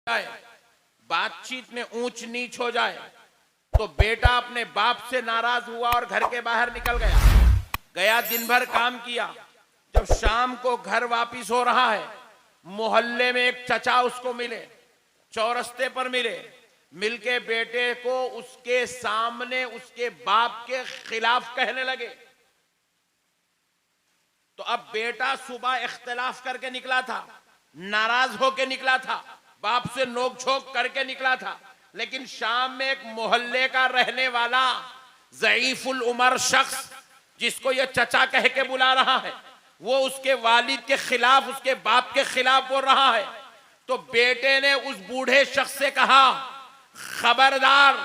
जाए, बातचीत में ऊंच नीच हो जाए, तो बेटा अपने बाप से नाराज हुआ और घर के बाहर निकल गया। दिन भर काम किया। जब शाम को घर वापिस हो रहा है, मोहल्ले में एक चचा उसको मिले, चौरस्ते पर मिले। मिलके बेटे को उसके सामने उसके बाप के खिलाफ कहने लगे। तो अब बेटा सुबह इख्तिलाफ करके निकला था, नाराज होके निकला था, बाप से नोक-झोंक करके निकला था, लेकिन शाम में एक मोहल्ले का रहने वाला ज़ईफुल उमर शख्स, जिसको ये चचा कह के बुला रहा है, वो उसके वालिद के खिलाफ, उसके बाप के खिलाफ बोल रहा है। तो बेटे ने उस बूढ़े शख्स से कहा, खबरदार,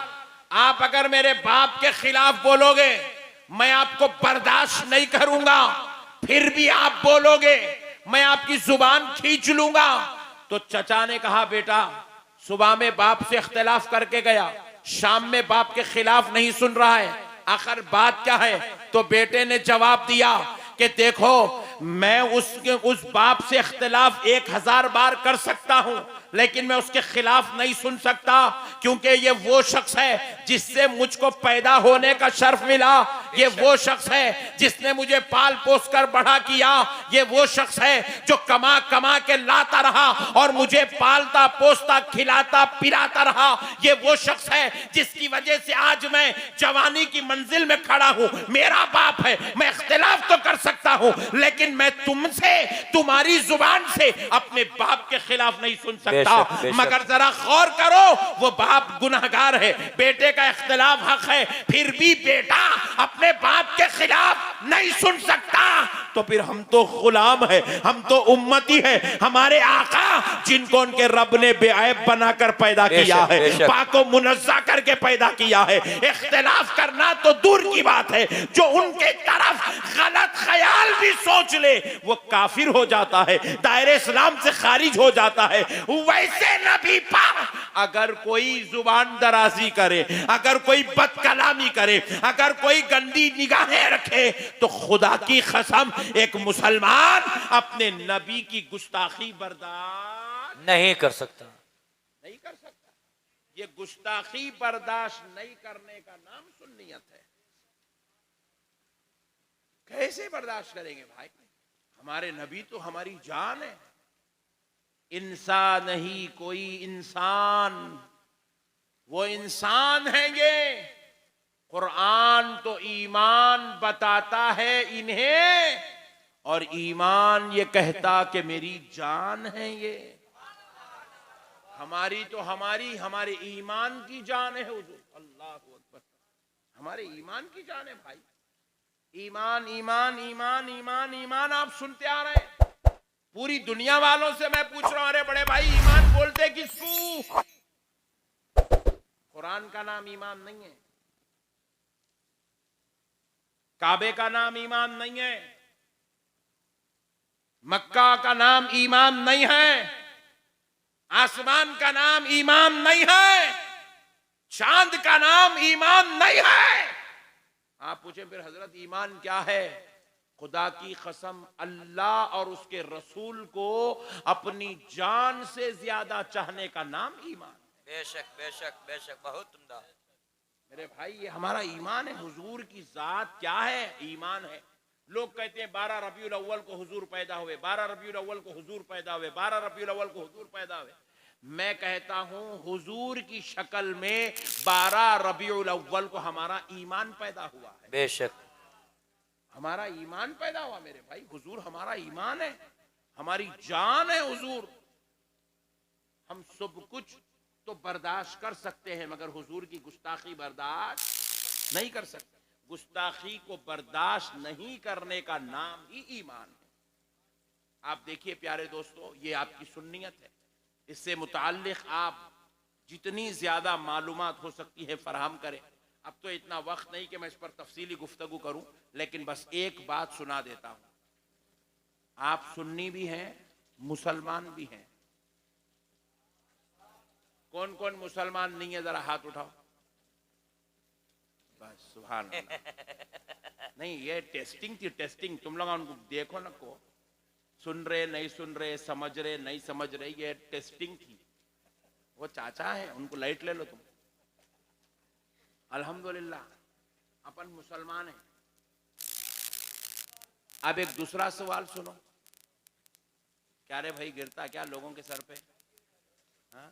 आप अगर मेरे बाप के खिलाफ बोलोगे, मैं आपको बर्दाश्त नहीं करूंगा। फिर भी आप बोलोगे, मैं आपकी जुबान खींच लूंगा। तो चचा ने कहा, बेटा, सुबह में बाप से इख्तिलाफ करके गया, शाम में बाप के खिलाफ नहीं सुन रहा है, आखिर बात क्या है? तो बेटे ने जवाब दिया कि देखो, मैं उस बाप से इख्तिलाफ 1000 बार कर सकता हूं, लेकिन मैं उसके खिलाफ नहीं सुन सकता, क्योंकि ये वो शख्स है जिससे मुझको पैदा होने का शर्फ मिला। ये वो शख्स है जिसने मुझे पाल पोस कर बड़ा किया। ये वो शख्स है जो कमा कमा के लाता रहा और मुझे पालता पोसता खिलाता पिलाता रहा। ये वो शख्स है जिसकी वजह से आज मैं जवानी की मंजिल में खड़ा हूं। मेरा बाप है, मैं इख्तिलाफ तो कर सकता हूं, लेकिन मैं तुमसे, तुम्हारी जुबान से अपने बाप के खिलाफ नहीं सुन सकता। मगर जरा गौर करो, वो बाप गुनहगार है, बेटे का इख्तिलाफ हक है, फिर भी बेटा अपने बाप के खिलाफ नहीं सुन सकता। तो फिर हम तो गुलाम है, हम तो उम्मती है। हमारे आका, जिनको उनके रब ने बेऐब बनाकर पैदा किया है, पाको मुनज़्ज़ा करके पैदा किया है, इख्तिलाफ करना तो दूर की बात है, जो उनके तरफ गलत ख्याल भी सोच ले, वो काफिर हो जाता है, दायरे इस्लाम से खारिज हो जाता है। वैसे नबी पाक अगर कोई जुबान दराजी करे, अगर कोई बदकलामी करे, अगर कोई गंदी निगाहें रखे, तो खुदा की कसम एक मुसलमान अपने नबी की गुस्ताखी बर्दाश्त नहीं कर सकता, नहीं कर सकता। ये गुस्ताखी बर्दाश्त नहीं करने का नाम सुन्नियत है। कैसे बर्दाश्त करेंगे भाई? हमारे नबी तो हमारी जान है। इंसान नहीं कोई इंसान, वो इंसान हैं ये। कुरान तो ईमान बताता है इन्हें, और ईमान ये कहता कि मेरी जान है ये। हमारी तो हमारे ईमान की जान है हुजूर। अल्लाह अकबर, हमारे ईमान की जान है भाई। ईमान ईमान ईमान ईमान ईमान आप सुनते आ रहे हैं। पूरी दुनिया वालों से मैं पूछ रहा हूं, अरे बड़े भाई, ईमान बोलते किसको? कुरान का नाम ईमान नहीं है, काबे का नाम ईमान नहीं है, मक्का का नाम ईमान नहीं है, आसमान का नाम ईमान नहीं है, चांद का नाम ईमान नहीं है। आप पूछे फिर हजरत ईमान क्या है? खुदा की कसम, अल्लाह और उसके रसूल को अपनी जान से ज्यादा चाहने का नाम ईमान। बेशक बेशक बेशक, बहुत उम्दा। मेरे भाई, ये हमारा ईमान है। हुजूर की जात क्या है? ईमान है। लोग कहते हैं 12 रबीउल अव्वल को हुजूर पैदा हुए, 12 रबीउल अव्वल को हुजूर पैदा हुए, 12 रबीउल अव्वल को हुजूर पैदा हुए। मैं कहता हूं, हुजूर की शक्ल में 12 रबीउल अव्वल को हमारा ईमान पैदा हुआ है। बेशक हमारा ईमान पैदा हुआ मेरे भाई। हुजूर हमारा ईमान है, हमारी जान है हुजूर। हम सब कुछ तो बर्दाश्त कर सकते हैं, मगर हुजूर की गुस्ताखी बर्दाश्त नहीं कर सकते। गुस्ताखी को बर्दाश्त नहीं करने का नाम ही ईमान है। आप देखिए प्यारे दोस्तों, ये आपकी सुन्नियत है। इससे मुताल्लिक आप जितनी ज्यादा मालूमात हो सकती है फराहम करें। अब तो इतना वक्त नहीं कि मैं इस पर तफसीली गुफ्तगू करूं, लेकिन बस एक बात सुना देता हूं। आप सुन्नी भी हैं, मुसलमान भी हैं। कौन कौन मुसलमान नहीं है, जरा हाथ उठाओ। बस सुभान अल्लाह। नहीं, ये टेस्टिंग थी, टेस्टिंग। तुम लोग उनको देखो ना, को सुन रहे नहीं सुन रहे, समझ रहे नहीं समझ रहे, ये टेस्टिंग थी। वो चाचा है, उनको लाइट ले लो तुम। अल्हम्दुलिल्लाह अपन मुसलमान हैं। अब एक दूसरा सवाल सुनो। क्या रे भाई, गिरता क्या लोगों के सर पे? हाँ,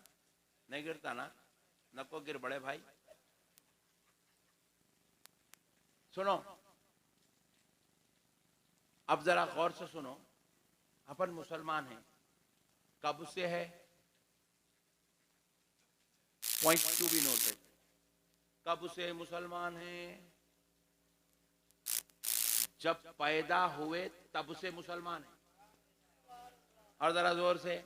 नहीं गिरता ना, नको गिर बड़े भाई। सुनो, अब जरा गौर से सुनो। अपन मुसलमान हैं, कब से है? Point to be noted. कब से मुसलमान हैं? जब पैदा हुए तब से मुसलमान हैं। और जरा जोर से।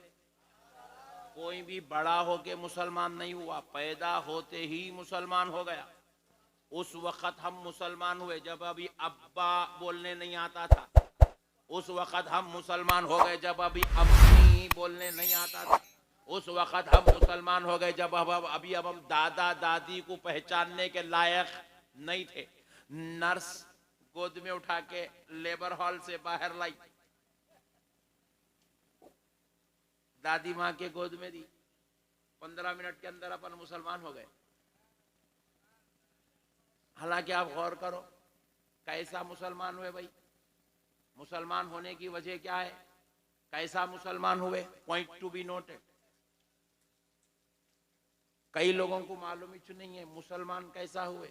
कोई भी बड़ा होके मुसलमान नहीं हुआ, पैदा होते ही मुसलमान हो गया। उस वक्त हम मुसलमान हुए जब अभी अब्बा बोलने नहीं आता था। उस वक्त हम मुसलमान हो गए जब अभी अम्मी बोलने नहीं आता था। उस वक्त हम मुसलमान हो गए जब अभी हम दादा दादी को पहचानने के लायक नहीं थे। नर्स गोद में उठा के लेबर हॉल से बाहर लाई, दादी माँ के गोद में दी, 15 मिनट के अंदर अपन मुसलमान हो गए। हालांकि आप गौर करो, कैसा मुसलमान हुए भाई? मुसलमान होने की वजह क्या है? कैसा मुसलमान हुए? Point to be noted. कई लोगों को मालूम ही नहीं है मुसलमान कैसा हुए।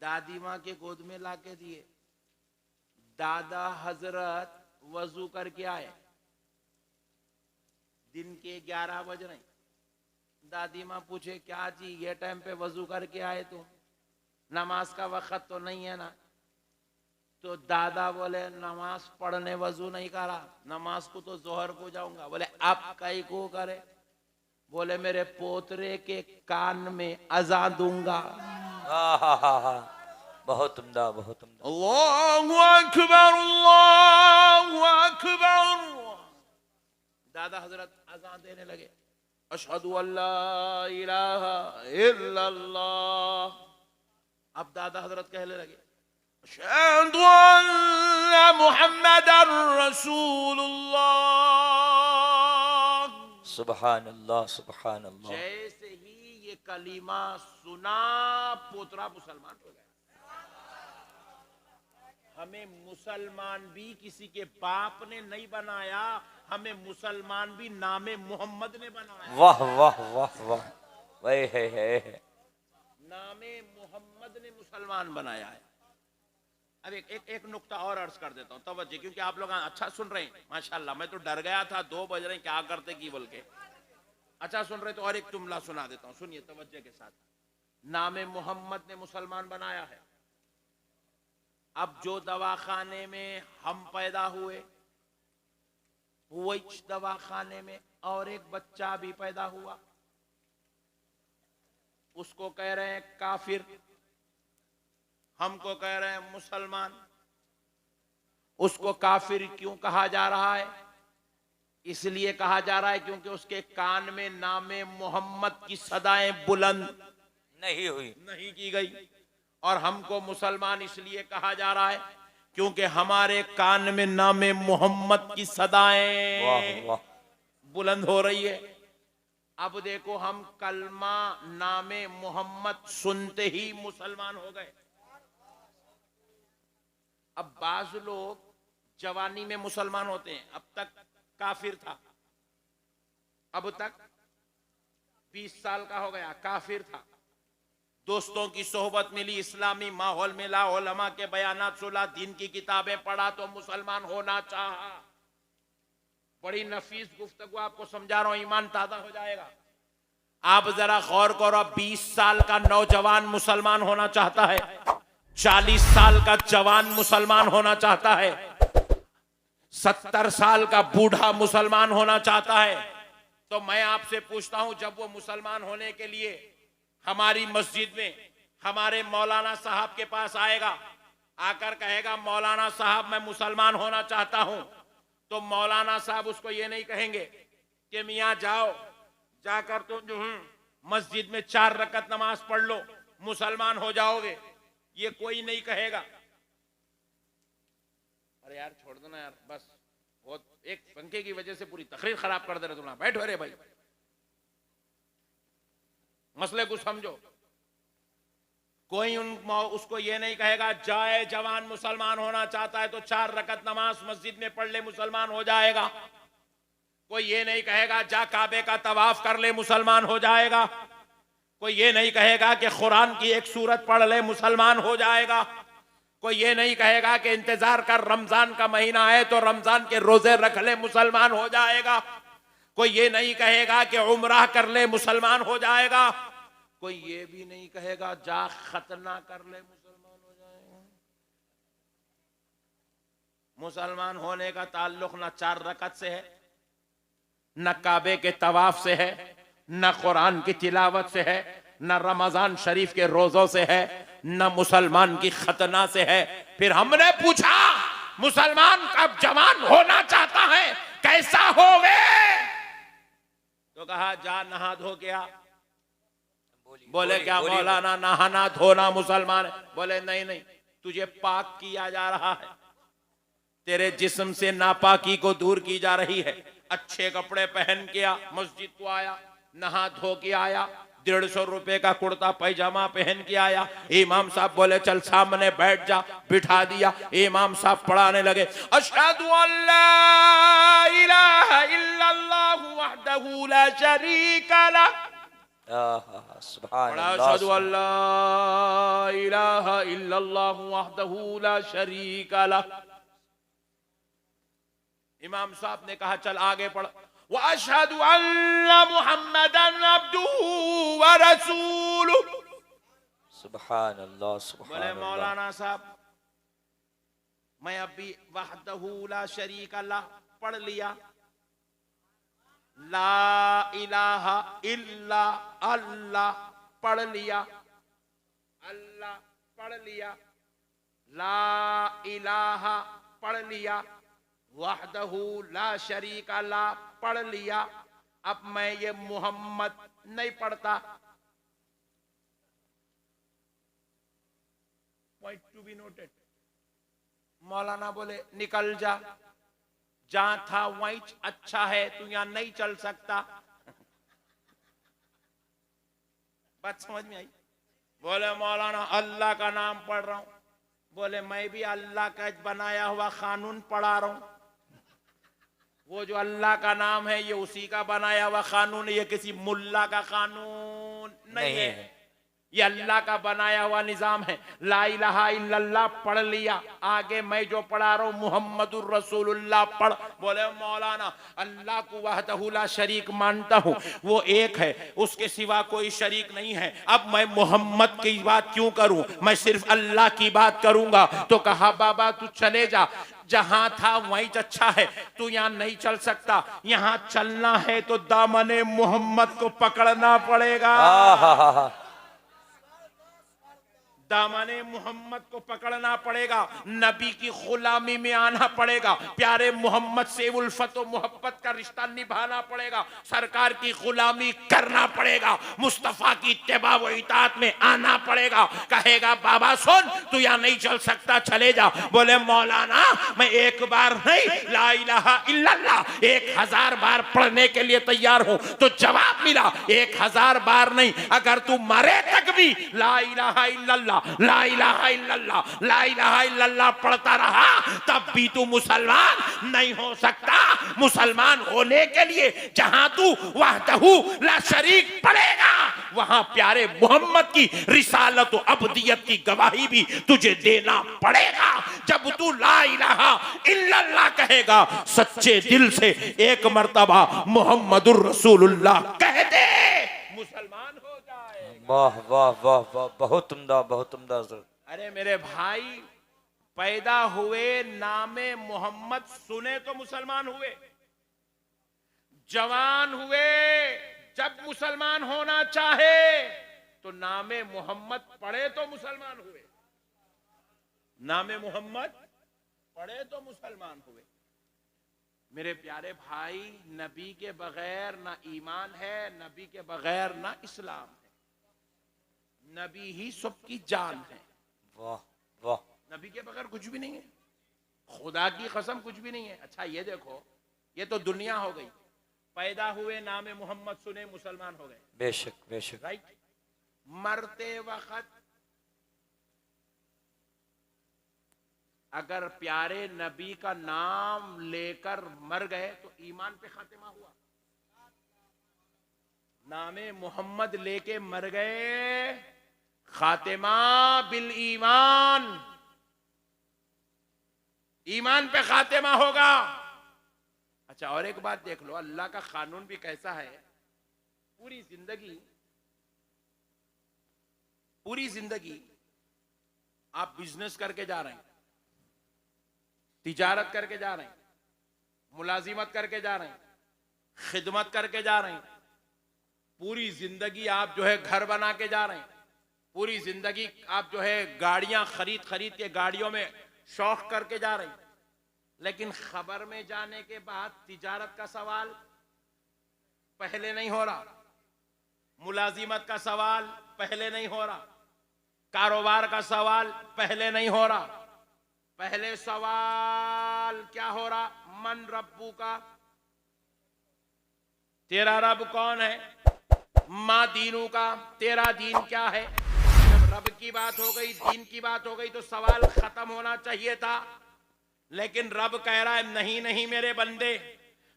दादी माँ के गोद में लाके दिए, दादा हजरत वजू करके आए, दिन के 11 बज रहे। दादी माँ पूछे, क्या जी ये टाइम पे वजू करके आए तुम? नमाज का वक्त तो नहीं है ना? तो दादा बोले, नमाज पढ़ने वजू नहीं करा, नमाज को तो जोहर को जाऊंगा। बोले अब कई को करे? बोले मेरे पोतरे के कान में अज़ान दूंगा। बहुत उम्दा, बहुत उम्दा। अल्लाहु अकबर, अल्लाहु अकबर। दादा हजरत अज़ान देने लगे, अशहदु अल्ला इलाहा इल्लल्लाह। अब दादा हजरत कहने लगे, अशहदु अन्ना मुहम्मदर रसूलुल्लाह। सुभान अल्लाह, सुभान अल्लाह। जैसे ही ये कलीमा सुना, पोतरा मुसलमान हो गया। हमें मुसलमान भी किसी के बाप ने नहीं बनाया, हमें मुसलमान भी नामे मोहम्मद ने बनाया। वाह वाह वाह वाह, वही है। नामे मोहम्मद ने मुसलमान बनाया है। अब एक नुक्ता और अर्ज कर देता हूँ, तवज्जो, क्योंकि आप लोग अच्छा सुन रहे हैं माशाल्लाह। मैं तो डर गया था 2 बज रहे क्या करते की बोल के। अच्छा सुन रहे तो और एक जुमला सुना देता हूँ, सुनिए तवज्जो के साथ। नामे मोहम्मद ने मुसलमान बनाया है। अब जो दवाखाने में हम पैदा हुए, वही दवाखाने में और एक बच्चा भी पैदा हुआ, उसको कह रहे हैं काफिर, हमको कह रहे हैं मुसलमान। उसको काफिर क्यों कहा जा रहा है? इसलिए कहा जा रहा है क्योंकि उसके कान में नामे मोहम्मद की सदाएं बुलंद नहीं की गई। और हमको मुसलमान इसलिए कहा जा रहा है क्योंकि हमारे कान में नामे मोहम्मद की सदाएं बुलंद हो रही है। अब देखो, हम कलमा नामे मोहम्मद सुनते ही मुसलमान हो गए। अब बाज लोग जवानी में मुसलमान होते हैं, अब तक काफिर था, अब तक 20 साल का हो गया काफिर था। दोस्तों की सोहबत मिली, इस्लामी माहौल मिला, उलमा के बयानात सुना, दीन की किताबें पढ़ा तो मुसलमान होना चाहा। बड़ी नफीस गुफ्तगू आपको समझा रहा हूं, ईमान ताजा हो जाएगा। आप जरा गौर करो, 20 साल का नौजवान मुसलमान होना चाहता है, 40 साल का जवान मुसलमान होना चाहता है, 70 साल का बूढ़ा मुसलमान होना चाहता है। तो मैं आपसे पूछता हूं, जब वो मुसलमान होने के लिए हमारी मस्जिद में हमारे मौलाना साहब के पास आएगा, आकर कहेगा मौलाना साहब मैं मुसलमान होना चाहता हूं, तो मौलाना साहब उसको ये नहीं कहेंगे कि मियां जाओ, जाकर तुम जो मस्जिद में 4 रकत नमाज पढ़ लो, मुसलमान हो जाओगे। ये कोई नहीं कहेगा। अरे यार छोड़ दो ना यार, बस बहुत एक पंखे की वजह से पूरी तकरीर खराब कर दे रहे तुम। बैठो रे भाई, मसले को समझो। कोई उसको ये नहीं कहेगा जाए जवान मुसलमान होना चाहता है तो 4 रकत नमाज मस्जिद में पढ़ ले मुसलमान हो जाएगा। कोई ये नहीं कहेगा जा काबे का तवाफ कर ले मुसलमान हो जाएगा। कोई ये नहीं कहेगा कि कुरान की एक सूरत पढ़ ले मुसलमान हो जाएगा। कोई ये नहीं कहेगा कि इंतजार कर रमजान का महीना है तो रमजान के रोजे रख ले मुसलमान हो जाएगा। कोई ये नहीं कहेगा कि उम्राह कर ले मुसलमान हो जाएगा। कोई ये भी नहीं कहेगा जा खतना कर ले मुसलमान हो जाएगा। मुसलमान होने का ताल्लुक न 4 रकत से है, न काबे के तवाफ से है, न कुरान की तिलावत से है, न रमजान शरीफ के रोजों से है, न मुसलमान की खतना से है। फिर हमने पूछा मुसलमान कब जवान होना चाहता है कैसा होवे? तो कहा जा नहा धो के आ। बोले क्या मौलाना नहाना धोना मुसलमान है? बोले नहीं नहीं, तुझे पाक किया जा रहा है, तेरे जिस्म से नापाकी को दूर की जा रही है। अच्छे कपड़े पहन के आ, मस्जिद को आया, नहा धो के आया, 150 रुपए का कुर्ता पैजामा पहन के आया। इमाम साहब बोले चल सामने बैठ जा, बिठा दिया। इमाम साहब पढ़ाने लगे अशहदु अल्ला इलाहा इल्लल्लाहु वहदहु ला शरीका लह। अशहदु अल्ला इलाहा इल्लल्लाहु वहदहु ला शरीका लह। इमाम साहब ने कहा चल आगे पढ़। व अशहदु अन्ना मुहम्मदन अब्दुहु व रसूलुहु। सुभान अल्लाह सुभान बोले अल्लाह। मौलाना साहब मैं अभी वहदहु ला शरीका लह पढ़ लिया, ला इलाहा इल्ला अल्लाह पढ़ लिया, अल्लाह पढ़ लिया, ला इलाहा पढ़ लिया, वहदहु ला शरीका ला पढ़ लिया। अब मैं ये मोहम्मद नहीं पढ़ता। Point to be noted. मौलाना बोले निकल जा, जहां था वहीं अच्छा है, तू यहां नहीं चल सकता। बात समझ में आई? बोले मौलाना अल्लाह का नाम पढ़ रहा हूं। बोले मैं भी अल्लाह का बनाया हुआ कानून पढ़ा रहा हूं। वो जो अल्लाह का नाम है ये उसी का बनाया हुआ कानून है, ये किसी मुल्ला का कानून नहीं है, ये अल्लाह का बनाया हुआ निजाम है। ला इलाहा इल्लल्लाह पढ़ लिया, आगे मैं जो पढ़ा रहा हूं मुहम्मदुर रसूलुल्लाह पढ़। बोले मौलाना अल्लाह को वहदहु ला शरीक मानता हूं, वो एक है, उसके सिवा कोई शरीक नहीं है। अब मैं मोहम्मद की बात क्यों करूं, मैं सिर्फ अल्लाह की बात करूंगा। तो कहा बाबा तू चले जा, जहां था वहीं अच्छा है, तू यहां नहीं चल सकता। यहां चलना है तो दामने मोहम्मद को पकड़ना पड़ेगा। दामने मोहम्मद को पकड़ना पड़ेगा, नबी की गुलामी में आना पड़ेगा, प्यारे मोहम्मद से उल्फत और मोहब्बत का रिश्ता निभाना पड़ेगा, सरकार की गुलामी करना पड़ेगा, मुस्तफा की इत्तेबा व इताअत में आना पड़ेगा। कहेगा बाबा सुन तू यहाँ नहीं चल सकता, चले जा। बोले मौलाना मैं एक बार नहीं ला इलाहा इल्लल्लाह 1000 बार पढ़ने के लिए तैयार हूं। तो जवाब मिला 1000 बार नहीं, अगर तू मरे तक भी ला इलाहा इल्लल्लाह ला इलाहा इल्लल्लाह ला इलाहा इल्लल्लाह पढ़ता रहा तब भी तू मुसलमान नहीं हो सकता। मुसलमान होने के लिए जहां तू वहदहु ला शरीक पढ़ेगा वहां प्यारे मोहम्मद की रिसालत और अब्दियत की गवाही भी तुझे देना पड़ेगा। जब तू ला इलाहा इल्लल्लाह कहेगा सच्चे दिल से एक मर्तबा मुहम्मदुर रसूलुल्लाह कह दे, मुसलमान हो जाए। वाह वाह वाह वाह, बहुत उम्दा बहुत उम्दा। अरे मेरे भाई पैदा हुए नामे मोहम्मद सुने तो मुसलमान हुए, जवान हुए जब मुसलमान होना चाहे तो नामे मोहम्मद पढ़े तो मुसलमान हुए, नामे मोहम्मद पढ़े तो मुसलमान हुए। मेरे प्यारे भाई नबी के बगैर ना ईमान है, नबी के बगैर ना इस्लाम है, नबी ही सबकी जान है। वाह वाह, नबी के बगैर कुछ भी नहीं है, खुदा की कसम कुछ भी नहीं है। अच्छा ये देखो ये तो दुनिया हो गई, पैदा हुए नामे मोहम्मद सुने मुसलमान हो गए, बेशक बेशक। राइट। मरते वक्त अगर प्यारे नबी का नाम लेकर मर गए तो ईमान पे खातिमा हुआ। नामे मोहम्मद लेके मर गए, खातिमा बिल ईमान, ईमान पे खातिमा होगा। अच्छा, और एक बात देख लो, अल्लाह का कानून भी कैसा है। पूरी जिंदगी आप बिजनेस करके जा रहे हैं, तिजारत करके जा रहे हैं, मुलाजिमत करके जा रहे हैं, खिदमत करके जा रहे हैं, पूरी जिंदगी आप जो है घर बना के जा रहे हैं, पूरी जिंदगी आप जो है गाड़ियां खरीद के गाड़ियों में शौक करके जा रहे हैं, लेकिन खबर में जाने के बाद तिजारत का सवाल पहले नहीं हो रहा, मुलाजिमत का सवाल पहले नहीं हो रहा, कारोबार का सवाल पहले नहीं हो रहा। पहले सवाल क्या हो रहा? मन रब्बू का, तेरा रब कौन है? माँ दीनू का, तेरा दीन क्या है? जब रब की बात हो गई, दीन की बात हो गई तो सवाल खत्म होना चाहिए था। लेकिन रब कह रहा है नहीं नहीं मेरे बंदे,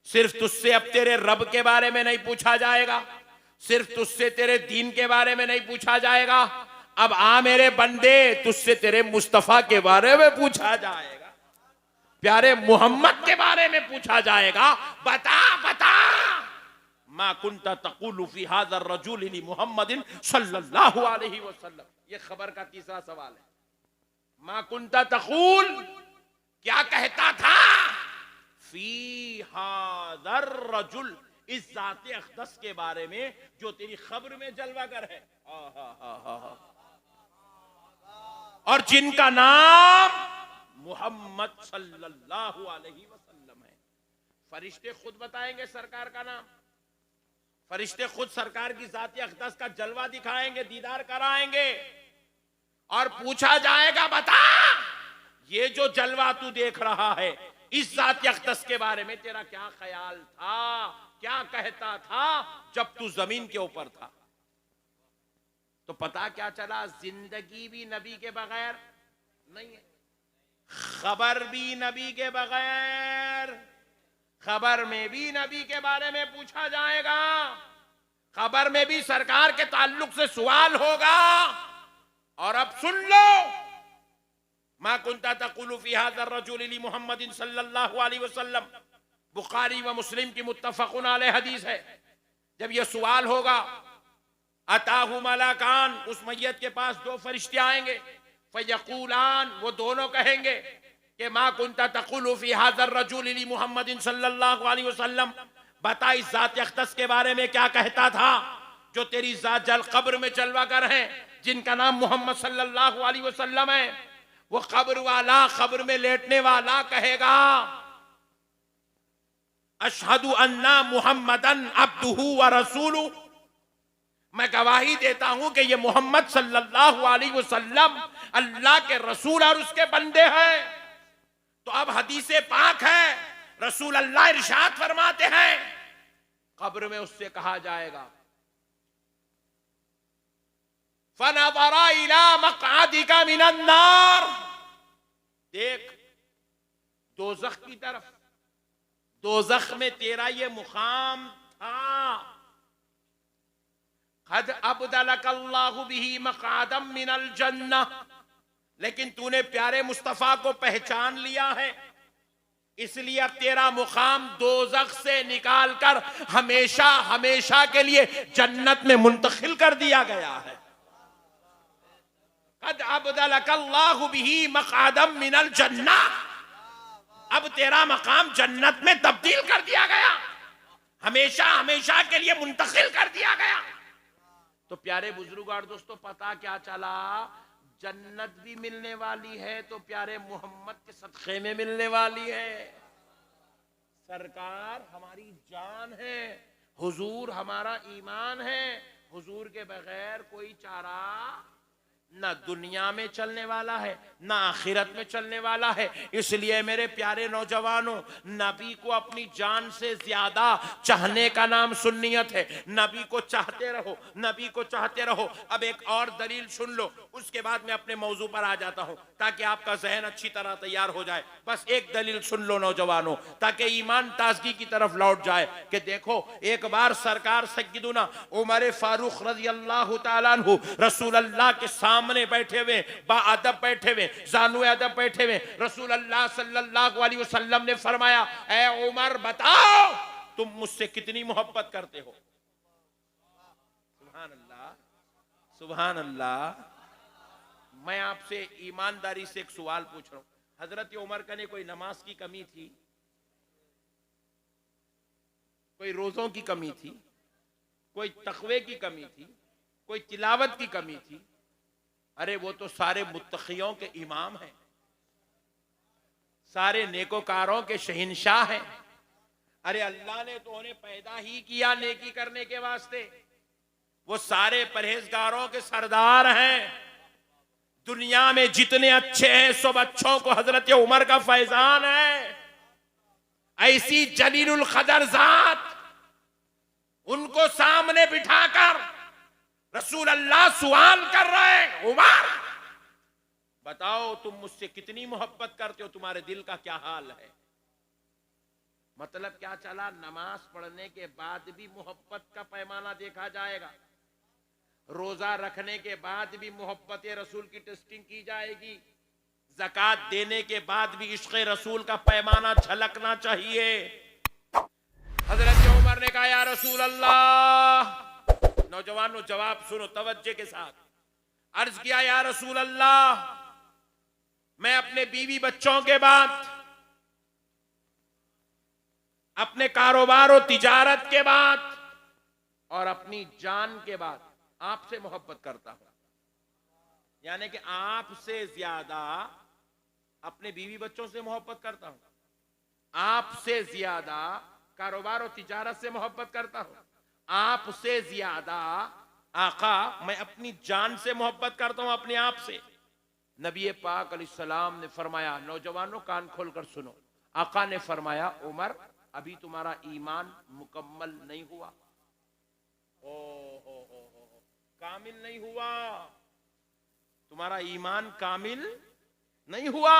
सिर्फ तुझसे अब तेरे रब के बारे में नहीं पूछा जाएगा, सिर्फ तुझसे तेरे दीन के बारे में नहीं पूछा जाएगा, अब आ मेरे बंदे, तुझसे तेरे मुस्तफा के बारे में पूछा जाएगा, प्यारे मोहम्मद के बारे में पूछा जाएगा। बता बता, मा कुंता तक़ूलु फी हाज़ा रजूल मुहम्मदिन सल्लल्लाहु अलैहि वसल्लम। ये खबर का तीसरा सवाल है। मा कुंता तक़ूल, क्या कहता था? फी हाज़ा रजूल, इस जाते अक़दस के बारे में जो तेरी खबर में जलवागर है, और जिनका नाम मोहम्मद सल्लल्लाहु अलैहि वसल्लम है। फरिश्ते खुद बताएंगे सरकार का नाम, फरिश्ते खुद सरकार की जाती अक़दस का जलवा दिखाएंगे, दीदार कराएंगे, और पूछा जाएगा बता ये जो जलवा तू देख रहा है इस जाती अक़दस के बारे में तेरा क्या ख्याल था, क्या कहता था जब तू जमीन के ऊपर था? तो पता क्या चला? जिंदगी भी नबी के बगैर नहीं है, खबर भी नबी के बगैर, खबर में भी नबी के बारे में पूछा जाएगा, खबर में भी सरकार के ताल्लुक से सवाल होगा। और अब सुन लो, मा कुंता तक़ूलु फी हाज़ा रजूल मुहम्मदिन सल्लल्लाहु अलैहि वसल्लम, बुखारी व मुस्लिम की मुत्तफ़क़ुन अलैहि हदीस है। जब यह सवाल होगा, अताहु मलाकान, उस मैयत के पास दो फरिश्ते आएंगे, फयक़ूलान, वो दोनों कहेंगे कि मा कुंता तक़ूलु फी हाज़ा रजूल मुहम्मदिन सल्लल्लाहु अलैहि वसल्लम, बता इस ज़ात अक़दस के बारे में क्या कहता था जो तेरी ज़ात जल कब्र में जलवागर है, जिनका नाम मोहम्मद सल्लल्लाहु अलैहि वसल्लम है। वो कब्र वाला, कब्र में लेटने वाला कहेगा अशहदु अन्ना मुहम्मदन अब्दुहु व रसूलु, मैं गवाही देता हूं कि ये मोहम्मद सल्लल्लाहु अलैहि वसल्लम अल्लाह के रसूल और उसके बंदे हैं। तो अब हदीसे पाक है, रसूल अल्लाह इरशाद फरमाते हैं, कब्र में उससे कहा जाएगा फनज़रा इला मक़अदिका मिनन नार, देख दोज़ख की तरफ, दोज़ख में तेरा ये मुकाम था। क़द अब्दलकल्लाहु बिही मक़अदम मिनल जन्नह, लेकिन तूने प्यारे मुस्तफ़ा को पहचान लिया है, इसलिए अब तेरा मुकाम दोज़ख से निकालकर हमेशा हमेशा के लिए जन्नत में मुंतकिल कर दिया गया है। क़द अब्दलकल्लाहु बिही मक़अदम मिनल जन्नह, अब तेरा मकाम जन्नत में तब्दील कर दिया गया, हमेशा हमेशा के लिए मुंतकिल कर दिया गया। तो प्यारे बुजुर्ग और दोस्तों, पता क्या चला? जन्नत भी मिलने वाली है तो प्यारे मोहम्मद के सदक़े में मिलने वाली है। सरकार हमारी जान है, हुजूर हमारा ईमान है, हुजूर के बगैर कोई चारा ना दुनिया में चलने वाला है ना आखिरत में चलने वाला है। इसलिए मेरे प्यारे नौजवानों, नबी को अपनी जान से ज्यादा चाहने का नाम सुन्नियत है। नबी को चाहते रहो, नबी को चाहते रहो। अब एक और दलील सुन लो, उसके बाद मैं अपने मौजू पर आ जाता हूं ताकि आपका जहन अच्छी तरह तैयार हो जाए। बस एक दलील सुन लो नौजवानों, ताकि ईमान ताजगी की तरफ लौट जाए कि देखो, एक बार सरकार सय्यदुना उमर फारूक रज़ी अल्लाह तआला अन्हु रसूल अल्लाह के सामने बैठे हुए, बाअदब बैठे हुए, जानु अदब बैठे हुए, रसूल अल्लाह सल्लल्लाहु अलैहि वसल्लम ने फरमाया, ऐ उमर बताओ तुम मुझसे कितनी मोहब्बत करते हो। सुभान अल्लाह, सुभान अल्लाह। मैं आपसे ईमानदारी से एक सवाल पूछ रहा हूं, हजरत उमर का ने कोई नमाज की कमी थी? कोई रोजों की कमी थी? कोई तकवे की कमी थी? कोई तिलावत की कमी थी? अरे वो तो सारे मुत्तकियों के इमाम हैं, सारे नेकोकारों के शहंशाह हैं। अरे अल्लाह ने तो उन्हें पैदा ही किया नेकी करने के वास्ते। वो सारे परहेजगारों के सरदार हैं। दुनिया में जितने अच्छे हैं सब अच्छों को हजरत उमर का फैजान है। ऐसी जलीलुल कदर जात, उनको सामने बिठाकर रसूल अल्लाह सवाल कर रहे हैं, उमर बताओ तुम मुझसे कितनी मोहब्बत करते हो, तुम्हारे दिल का क्या हाल है। मतलब क्या चला, नमाज पढ़ने के बाद भी मोहब्बत का पैमाना देखा जाएगा, रोजा रखने के बाद भी मोहब्बत रसूल की टेस्टिंग की जाएगी, ज़कात देने के बाद भी इश्क़ रसूल का पैमाना झलकना चाहिए। हजरत उमर ने कहा, या रसूल अल्लाह, नौजवानों जवाब सुनो तवज्जो के साथ। अर्ज किया, या रसूल अल्लाह, मैं अपने बीवी बच्चों के बाद, अपने कारोबार और तिजारत के बाद और अपनी जान के बाद आपसे मोहब्बत करता हूं। यानी कि आपसे ज्यादा अपने बीवी बच्चों से मोहब्बत करता हूं, आपसे ज्यादा कारोबार और तिजारत से मोहब्बत करता हूं, आपसे ज्यादा आका मैं अपनी जान से मोहब्बत करता हूं, अपने आप से। नबी पाक अलैहिस्सलाम ने फरमाया, नौजवानों कान खोलकर सुनो, आका ने फरमाया, उमर अभी तुम्हारा ईमान मुकम्मल नहीं हुआ। हो, कामिल नहीं हुआ, तुम्हारा ईमान कामिल नहीं हुआ,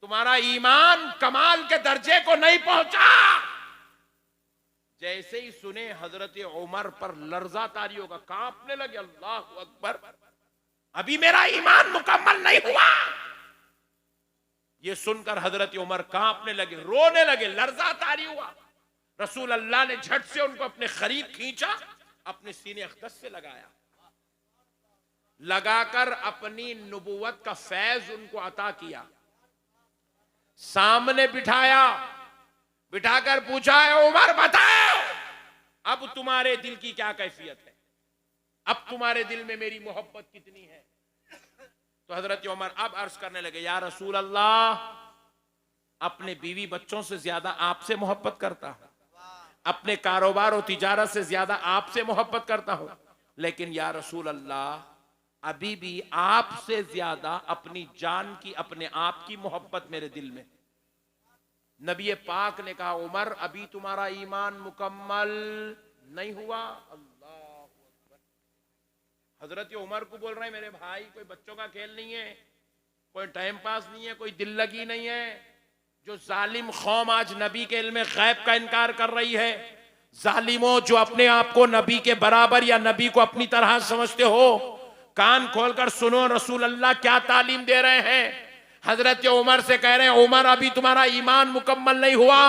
तुम्हारा ईमान कमाल के दर्जे को नहीं पहुंचा। जैसे ही सुने हजरत उमर पर लर्जा तारी होगा, कांपने लगे, अल्लाह अकबर, अभी मेरा ईमान मुकम्मल नहीं हुआ। ये सुनकर हजरत उमर कांपने लगे, रोने लगे, लर्जा तारी हुआ। रसूल अल्लाह ने झट से उनको अपने करीब खींचा, अपने सीने अक़दस से लगाया, लगाकर अपनी नबुवत का फैज उनको अता किया, सामने बिठाया, बिठाकर पूछा, उमर बताओ अब तुम्हारे दिल की क्या कैफियत है, अब तुम्हारे दिल में मेरी मोहब्बत कितनी है। तो हजरत उमर अब अर्ज करने लगे, या रसूल अल्लाह, अपने बीवी बच्चों से ज्यादा आपसे मोहब्बत करता हूं, अपने कारोबार और तिजारत से ज्यादा आपसे मोहब्बत करता हूं, लेकिन या रसूल अल्लाह अभी भी आपसे ज्यादा अपनी जान की, अपने आप की मोहब्बत मेरे दिल में। नबी पाक ने कहा, उमर अभी तुम्हारा ईमान मुकम्मल नहीं हुआ। अल्लाह अकबर। हजरत उमर को बोल रहे हैं, मेरे भाई कोई बच्चों का खेल नहीं है, कोई टाइम पास नहीं है, कोई दिल लगी नहीं है। जो जालिम कौम आज नबी के इल्म गैब का इनकार कर रही है, जालिमों जो अपने आप को नबी के बराबर या नबी को अपनी तरह समझते हो, कान खोलकर सुनो, रसूल अल्लाह क्या तालीम दे रहे हैं। हजरत उमर से कह रहे हैं, उमर अभी तुम्हारा ईमान मुकम्मल नहीं हुआ।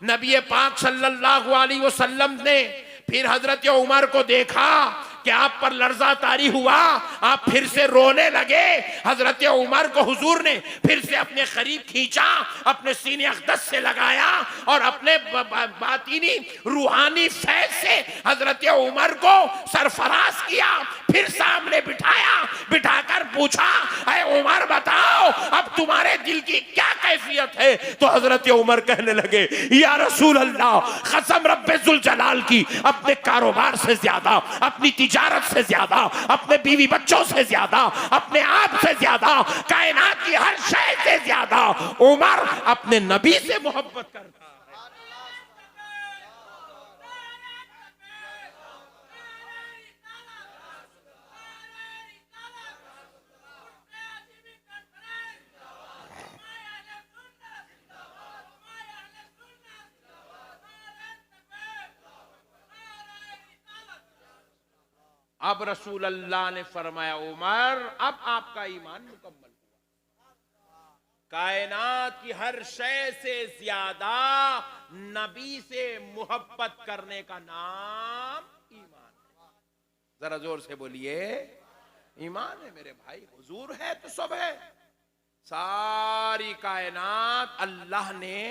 नबी पाक सल्लल्लाहु अलैहि वसल्लम ने फिर हजरत उमर को देखा कि आप पर लर्जा तारी हुआ, आप फिर से रोने लगे। हजरत उमर को हुजूर ने फिर से अपने करीब खींचा, अपने सीने अक़दस से लगाया और अपने बातिनी रूहानी फैज से हजरत उमर को सरफराज किया, फिर सामने बिठाया, बिठाकर पूछा, अरे उमर बताओ अब तुम्हारे दिल की क्या कैफियत है? तो हजरत उमर कहने लगे, या रसूल अल्लाह, कसम रब्बे जुल जलाल की, अपने कारोबार से ज्यादा, अपनी तिजारत से ज्यादा, अपने बीवी बच्चों से ज्यादा, अपने आप से ज्यादा, कायनात की हर शय से ज्यादा उमर अपने नबी से मोहब्बत करता है। अब रसूल अल्लाह ने फरमाया, उमर अब आपका ईमान मुकम्मल हुआ। कायनात की हर शय से ज्यादा नबी से मोहब्बत करने का नाम ईमान है। जरा जोर से बोलिए, ईमान है मेरे भाई। हुजूर है तो सब है। सारी कायनात अल्लाह ने,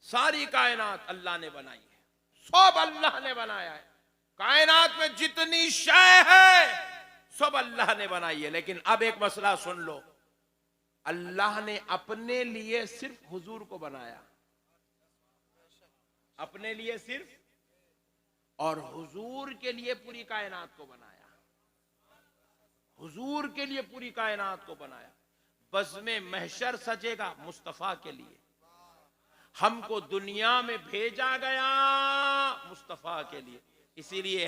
सारी कायनात अल्लाह ने बनाई है, सब अल्लाह ने बनाया है। कायनात में जितनी शय है सब अल्लाह ने बनाई है। लेकिन अब एक मसला सुन लो, अल्लाह ने अपने लिए सिर्फ हुजूर को बनाया, अपने लिए सिर्फ, और हुजूर के लिए पूरी कायनात को बनाया, हुजूर के लिए पूरी कायनात को बनाया। बज़्मे महशर सजेगा मुस्तफा के लिए। हमको दुनिया में भेजा गया मुस्तफा के लिए। इसीलिए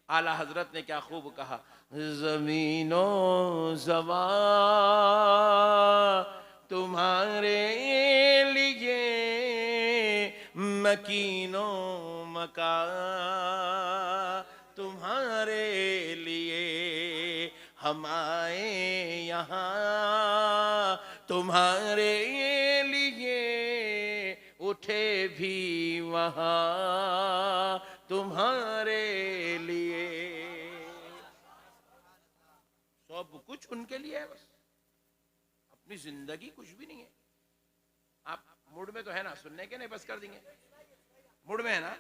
आला हजरत ने क्या खूब कहा, जमीनो ज़मा तुम्हारे लिए, मकीनो मका तुम्हारे लिए, हम आए यहाँ तुम्हारे लिए, उठे भी वहाँ तुम्हारे लिए। सब कुछ उनके लिए है, बस अपनी जिंदगी कुछ भी नहीं है। आप मूड में तो है ना सुनने के? नहीं बस कर देंगे, मूड में है ना?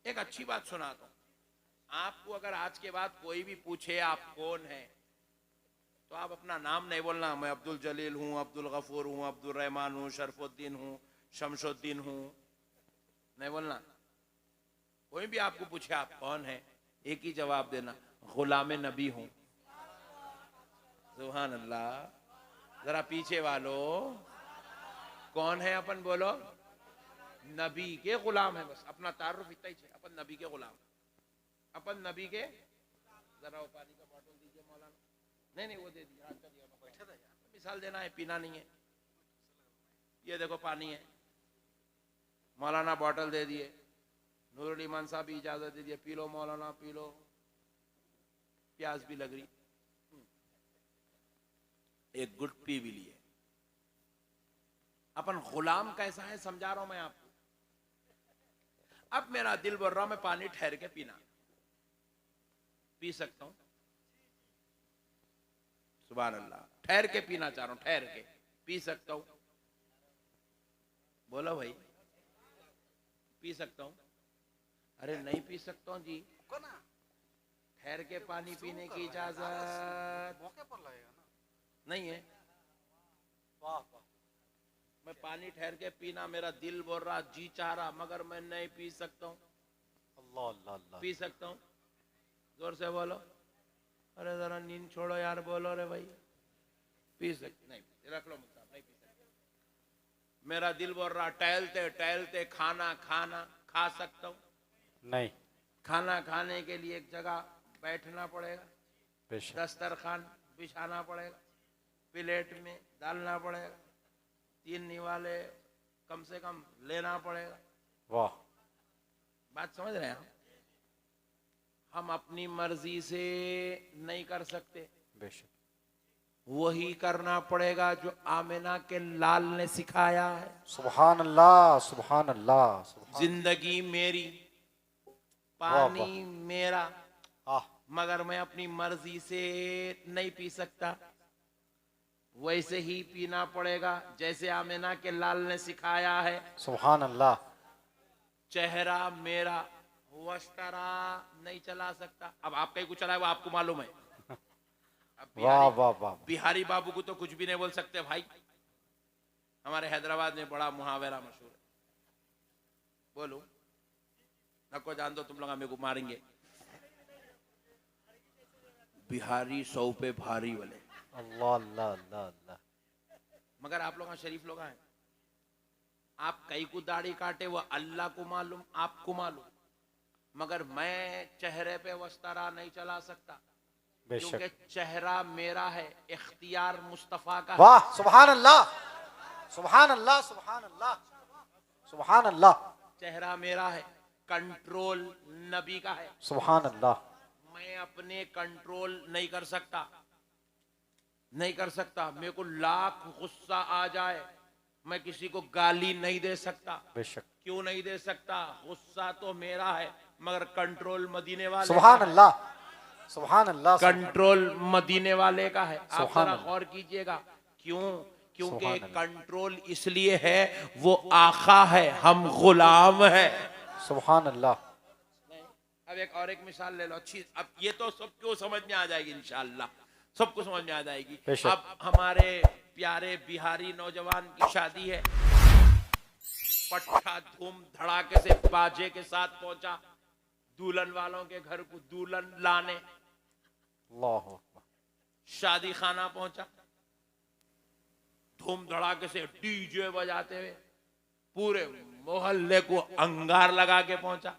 एक अच्छी बात सुनाता हूं आपको। अगर आज के बाद कोई भी पूछे आप कौन है, तो आप अपना नाम नहीं बोलना। मैं अब्दुल जलील हूं, अब्दुल गफूर हूं, अब्दुल रहमान हूं, शरफुद्दीन हूं, शमशुद्दीन हूं, नहीं बोलना। कोई भी आपको पूछे आप कौन है, एक ही जवाब देना, गुलाम नबी हूं। सुभान अल्लाह। जरा पीछे वालों, कौन है अपन? बोलो, नबी के गुलाम है। बस अपना तारुफ इतना ही है, अपन नबी के गुलाम, अपन नबी के। जरा वो पानी का बोतल दीजिए मौलाना। नहीं नहीं वो दे दिया, आज का दिया, बैठा था यार, मिसाल देना है, पीना नहीं है। ये देखो पानी है, मौलाना बोतल दे दिए। नूरुल ईमान साहब भी इजाजत दे दिए, पी लो मौलाना पी लो, प्यास भी लग रही, एक गुट पी भी लिए। अपन गुलाम कैसा है समझा रहा हूं मैं आपको। अब मेरा दिल बोल रहा, मैं पानी ठहर के पीना, पी सकता हूं? सुभान अल्लाह। ठहर के पीना चाह रहा हूं, ठहर के पी सकता हूं? बोलो भाई, पी सकता हूं? अरे नहीं पी सकता हूं जी, ठहर के पानी पीने की इजाजत मौके पर लगेगा ना, नहीं है। वाह वाह, मैं पानी ठहर के पीना, मेरा दिल बोल रहा, जी चाह रहा, मगर मैं नहीं पी सकता हूं। अल्लाह अल्लाह अल्लाह। पी सकता हूं? जोर से बोलो। अरे जरा नींद छोड़ो यार, बोलो रे भाई। पी सकते? नहीं, रख लो मुझसे, नहीं पी सकते। मेरा दिल बोल रहा, टहलते टहलते खाना खाना, खा सकता हूं? नहीं। खाना खाने के लिए एक जगह बैठना पड़ेगा, दस्तरखान बिछाना पड़ेगा, प्लेट में डालना पड़ेगा, 3 निवाले कम से कम लेना पड़ेगा। वाह, बात समझ रहे हैं? हम अपनी मर्जी से नहीं कर सकते, बेशक वही करना पड़ेगा जो आमिना के लाल ने सिखाया है। सुभान अल्लाह सुभान अल्लाह। जिंदगी मेरी, पानी मेरा, मगर मैं अपनी मर्जी से नहीं पी सकता। वैसे ही पीना पड़ेगा जैसे आमिना के लाल ने सिखाया है। सुभान अल्लाह। चेहरा मेरा, वस्त्रा नहीं चला सकता। अब आपका ही कुछ चला है वो आपको मालूम है, अब वाह वाह वाह। बिहारी बाबू को तो कुछ भी नहीं बोल सकते भाई। हमारे हैदराबाद में बड़ा मुहावरा मशहूर है, बोलो नको जान दो, तुम लोग हमें को मारेंगे। बिहारी 100 पे भारी वाले। अल्लाह अल्लाह अल्लाह अल्लाह। मगर आप लोग शरीफ लोग हैं, आप कई को दाढ़ी काटे वो अल्लाह को मालूम, आपको मालूम, मगर मैं चेहरे पे वस्तारा नहीं चला सकता, क्योंकि बेशक। चेहरा मेरा है, इख्तियार मुस्तफा का है। वाह सुभान अल्लाह सुभान अल्लाह सुभान अल्लाह सुभान अल्लाह। चेहरा मेरा है, कंट्रोल नबी का है। सुभान अल्लाह। मैं अपने कंट्रोल नहीं कर सकता, नहीं कर सकता। मेरे को लाख गुस्सा आ जाए, मैं किसी को गाली नहीं दे सकता। बेशक। क्यों नहीं दे सकता? गुस्सा तो मेरा है, मगर कंट्रोल मदीने वाले सुभान का है। अल्लाह सुभान अल्लाह। कंट्रोल मदीने वाले का है। आप सुभान जरा अल्लाह। गौर कीजिएगा, क्यों? क्योंकि सुभान अल्लाह। कंट्रोल इसलिए है, वो आका है, हम गुलाम है। सुभान अल्लाह। अब एक मिसाल ले लो अच्छी। अब ये तो सबको समझ में आ जाएगी इंशाअल्लाह, सबको समझ में आ जाएगी। बेशक। अब हमारे प्यारे बिहारी नौजवान की शादी है, पट्टा धूम धड़ाके से बाजे के साथ पहुंचा दुल्हन वालों के घर को दुल्हन लाने। अल्लाह अकबर। शादी खाना पहुंचा, धूम धड़ाके से डीजे बजाते हुए पूरे मोहल्ले को अंगार लगा के पहुंचा।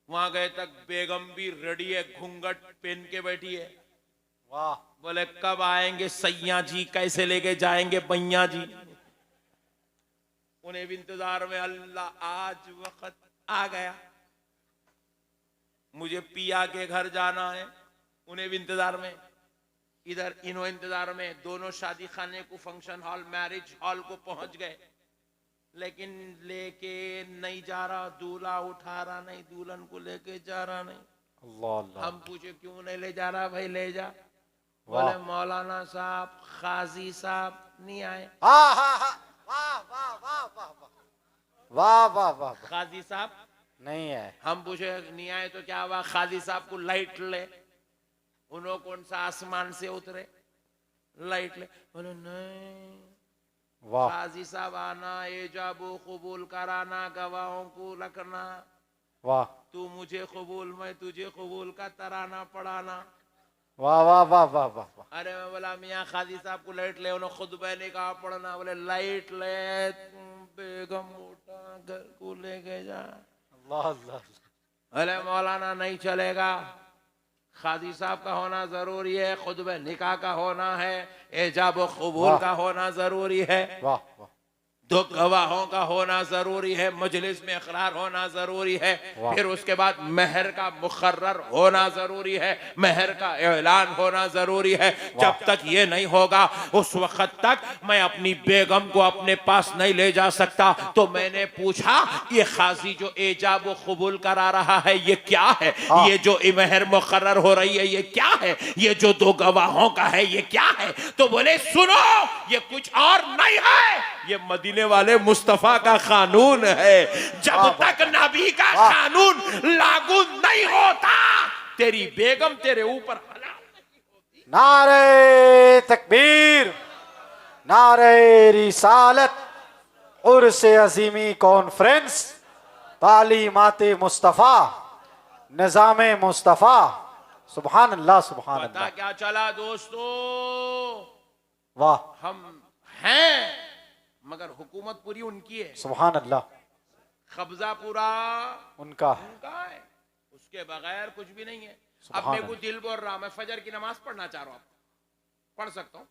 वहां गए तक बेगम भी रेडी है, घूंघट पहन के बैठी है। वाह। बोले कब आएंगे सैया जी, कैसे लेके जाएंगे बैया जी। उन्हें भी इंतजार में, अल्लाह आज वक्त आ गया, मुझे पिया के घर जाना है। उन्हें भी इंतजार में, इधर इन्हों इंतजार में। दोनों शादी खाने को, फंक्शन हॉल, मैरिज हॉल को पहुंच गए, लेकिन लेके नहीं जा रहा, दूल्हा उठा रहा नहीं, दुल्हन को लेके जा रहा नहीं। अल्लाह अल्लाह। हम पूछे क्यों नहीं ले जा रहा? भाई ले जा। वाह। बोले मौलाना साहब, काजी साहब नहीं आए। हाँ हाँ हाँ। वाह वाह वाह वाह वाह वाह वाह। काजी साहब नहीं है। हम पूछे नहीं आए तो क्या हुआ? काजी साहब को लाइट ले। उन्होंने कौन सा आसमान से उतरे? लाइट ले। बोले नहीं, वाह। काजी साहब आना, एजाबो कबूल कराना, गवाहों को रखना, वाह तू मुझे कबूल, मैं तुझे कबूल का तराना पढ़ाना। वाह वाह वाह वाह वाह वाह। अरे मैं बोला मियाँ काजी साहब को लाइट ले, उन्होंने खुद नहीं कहा पढ़ना। बोले लाइट ले, बेगम उठा घर को लेके जा। अल्लाह अल्लाह। अरे मौलाना नहीं चलेगा, काजी साहब का होना जरूरी है, खुतबे निकाह का होना है, एजाब व कबूल का होना जरूरी है, वाह वाह। दो गवाहों का होना जरूरी है, मजलिस में इकरार होना जरूरी है, फिर उसके बाद महर का मुकर्रर होना जरूरी है, महर का ऐलान होना जरूरी है। जब तक ये नहीं होगा उस वक्त तक मैं अपनी बेगम को अपने पास नहीं ले जा सकता। तो मैंने पूछा, ये काजी जो एजाब व कबूल करा रहा है ये क्या है? ये जो महर मुकर्रर हो रही है ये क्या है? ये जो दो गवाहों का है ये क्या है? तो बोले सुनो, ये कुछ और नहीं है, ये मदीने वाले मुस्तफा का कानून है। जब तक नबी का कानून लागू नहीं होता तेरी बेगम तेरे ऊपर हलाल नहीं होती। नारे तकबीर, नारे रिसालत, उर्से अजीमी कॉन्फ्रेंस, तालीमाते मुस्तफा, निजामे मुस्तफा। सुभान अल्लाह सुभान पता अल्लाह। क्या चला दोस्तों? वाह। हम हैं मगर हुकूमत पूरी उनकी है, सुभान अल्लाह। कब्जा पूरा उनका उनका है, उसके बगैर कुछ भी नहीं है। सुभान अब मेरे को अल्लाह। दिल बोल रहा, मैं फजर की नमाज पढ़ना चाह रहा हूं, पढ़ सकता हूं?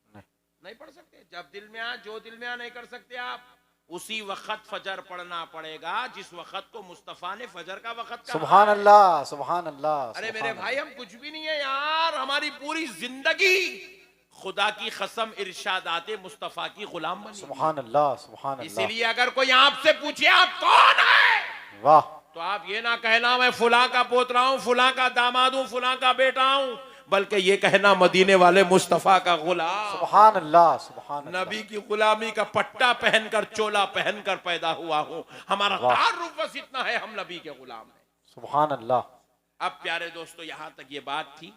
नहीं। नहीं पढ़ सकते। जब दिल में आ, जो दिल में आ नहीं कर सकते आप, उसी वक्त फजर पढ़ना पड़ेगा जिस वक्त को मुस्तफा ने फजर का वक्त कहा। सुभान अल्लाह सुभान अल्लाह। अरे मेरे भाई, हम कुछ भी नहीं है यार, हमारी पूरी जिंदगी खुदा की कसम इरशादाते मुस्तफा की गुलाम बनी। सुभान अल्लाह सुभान अल्लाह। इसीलिए अगर कोई आपसे पूछे आप कौन है, वाह। तो आप ये ना कहना मैं फुला का पोतरा हूं, फुला का दामाद हूं, फुला का बेटा हूं, बल्कि ये कहना मदीने वाले मुस्तफा का गुलाम। सुभान अल्लाह सुभान अल्लाह। नबी की गुलामी का पट्टा पहनकर, चोला पहनकर पैदा हुआ हूं। हमारा तारुफ बस इतना है, हम नबी के गुलाम हैं। सुभान अल्लाह। अब प्यारे दोस्तों, यहां तक ये बात थी,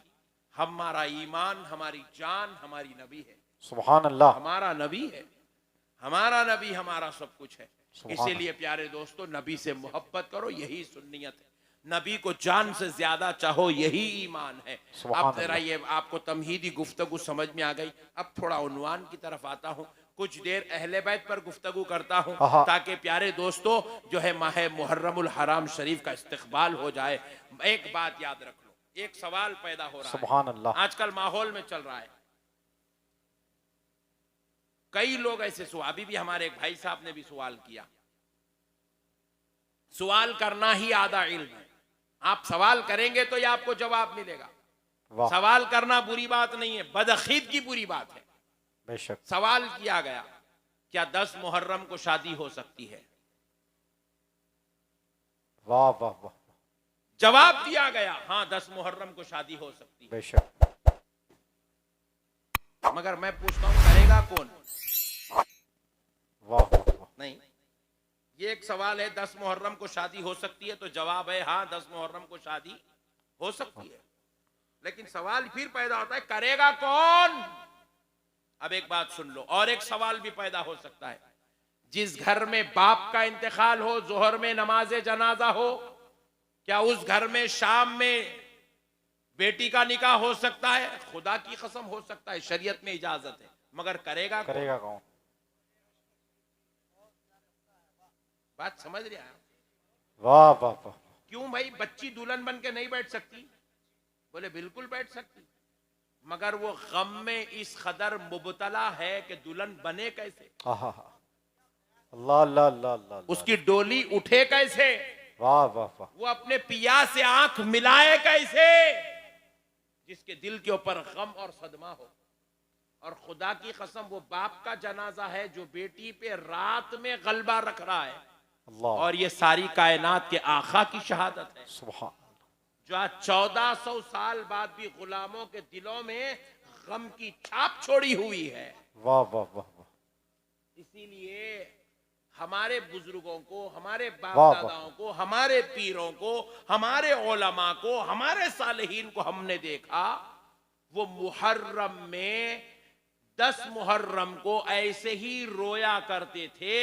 हमारा ईमान, हमारी जान, हमारी नबी है। सुभान अल्लाह। हमारा नबी है, हमारा नबी हमारा सब कुछ है। सुभान इसीलिए प्यारे दोस्तों, नबी से मोहब्बत करो, यही सुन्नियत है। नबी को जान से ज्यादा चाहो, यही ईमान है। सुभान अब जरा अल्लाह। ये आपको तमहीदी गुफ्तगू समझ में आ गई। अब थोड़ा उन्वान की तरफ आता हूँ, कुछ देर अहले बैत पर गुफ्तगू करता हूँ, आहा। ताकि प्यारे दोस्तों जो है माह मुहर्रमुल हराम शरीफ का इस्तकबाल हो जाए। एक बात याद रख लो, एक सवाल पैदा हो रहा सुभान है, अल्लाह। आजकल माहौल में चल रहा है। कई लोग ऐसे अभी भी हमारे एक भाई साहब ने भी सवाल किया। सवाल करना ही आधा इल्म है। आप सवाल करेंगे तो ये आपको जवाब मिलेगा। वाह। सवाल करना बुरी बात नहीं है, बदअकीद की बुरी बात है। बेशक। सवाल किया गया, क्या 10 मुहर्रम को शादी हो सकती है? वाह वाह वाह। जवाब दिया गया, हाँ 10 मुहर्रम को शादी हो सकती है। बेशक। मगर मैं पूछता हूं, करेगा कौन? वाह वाह वाह। नहीं, ये एक सवाल है, 10 मुहर्रम को शादी हो सकती है, तो जवाब है हाँ 10 मुहर्रम को शादी हो सकती है। लेकिन सवाल फिर पैदा होता है, करेगा कौन? अब एक बात सुन लो, और एक सवाल भी पैदा हो सकता है। जिस घर में बाप का इंतकाल हो, जोहर में नमाज जनाजा हो, क्या उस घर में शाम में बेटी का निकाह हो सकता है? खुदा की कसम हो सकता है, शरीयत में इजाजत है। मगर करेगा कौन? करेगा कौन? बात समझ रहे हैं? वाह वाह वाह। क्यों भाई, बच्ची दुल्हन बन के नहीं बैठ सकती? बोले बिल्कुल बैठ सकती, मगर वो गम में इस कदर मुबतला है कि दुल्हन बने कैसे, आहा। अल्लाह अल्लाह अल्लाह अल्लाह। उसकी डोली उठे कैसे, वाह वाह वाह। वो अपने पिया से आंख मिलाए कैसे, जिसके दिल के ऊपर गम और सदमा हो। और खुदा की कसम, वो बाप का जनाजा है जो बेटी पे रात में गलबा रख रहा है। अल्लाह। और ये सारी कायनात के आका की शहादत है, सुभान। जो आज 1400 साल बाद भी गुलामों के दिलों में गम की छाप छोड़ी हुई है। वाह वाह वाह वाह। इसीलिए हमारे बुजुर्गों को, हमारे बाप वाह, वाह। दादाओं को, हमारे पीरों को, हमारे उलमा को, हमारे सालेहीन को हमने देखा, वो मुहर्रम में 10 मुहर्रम को ऐसे ही रोया करते थे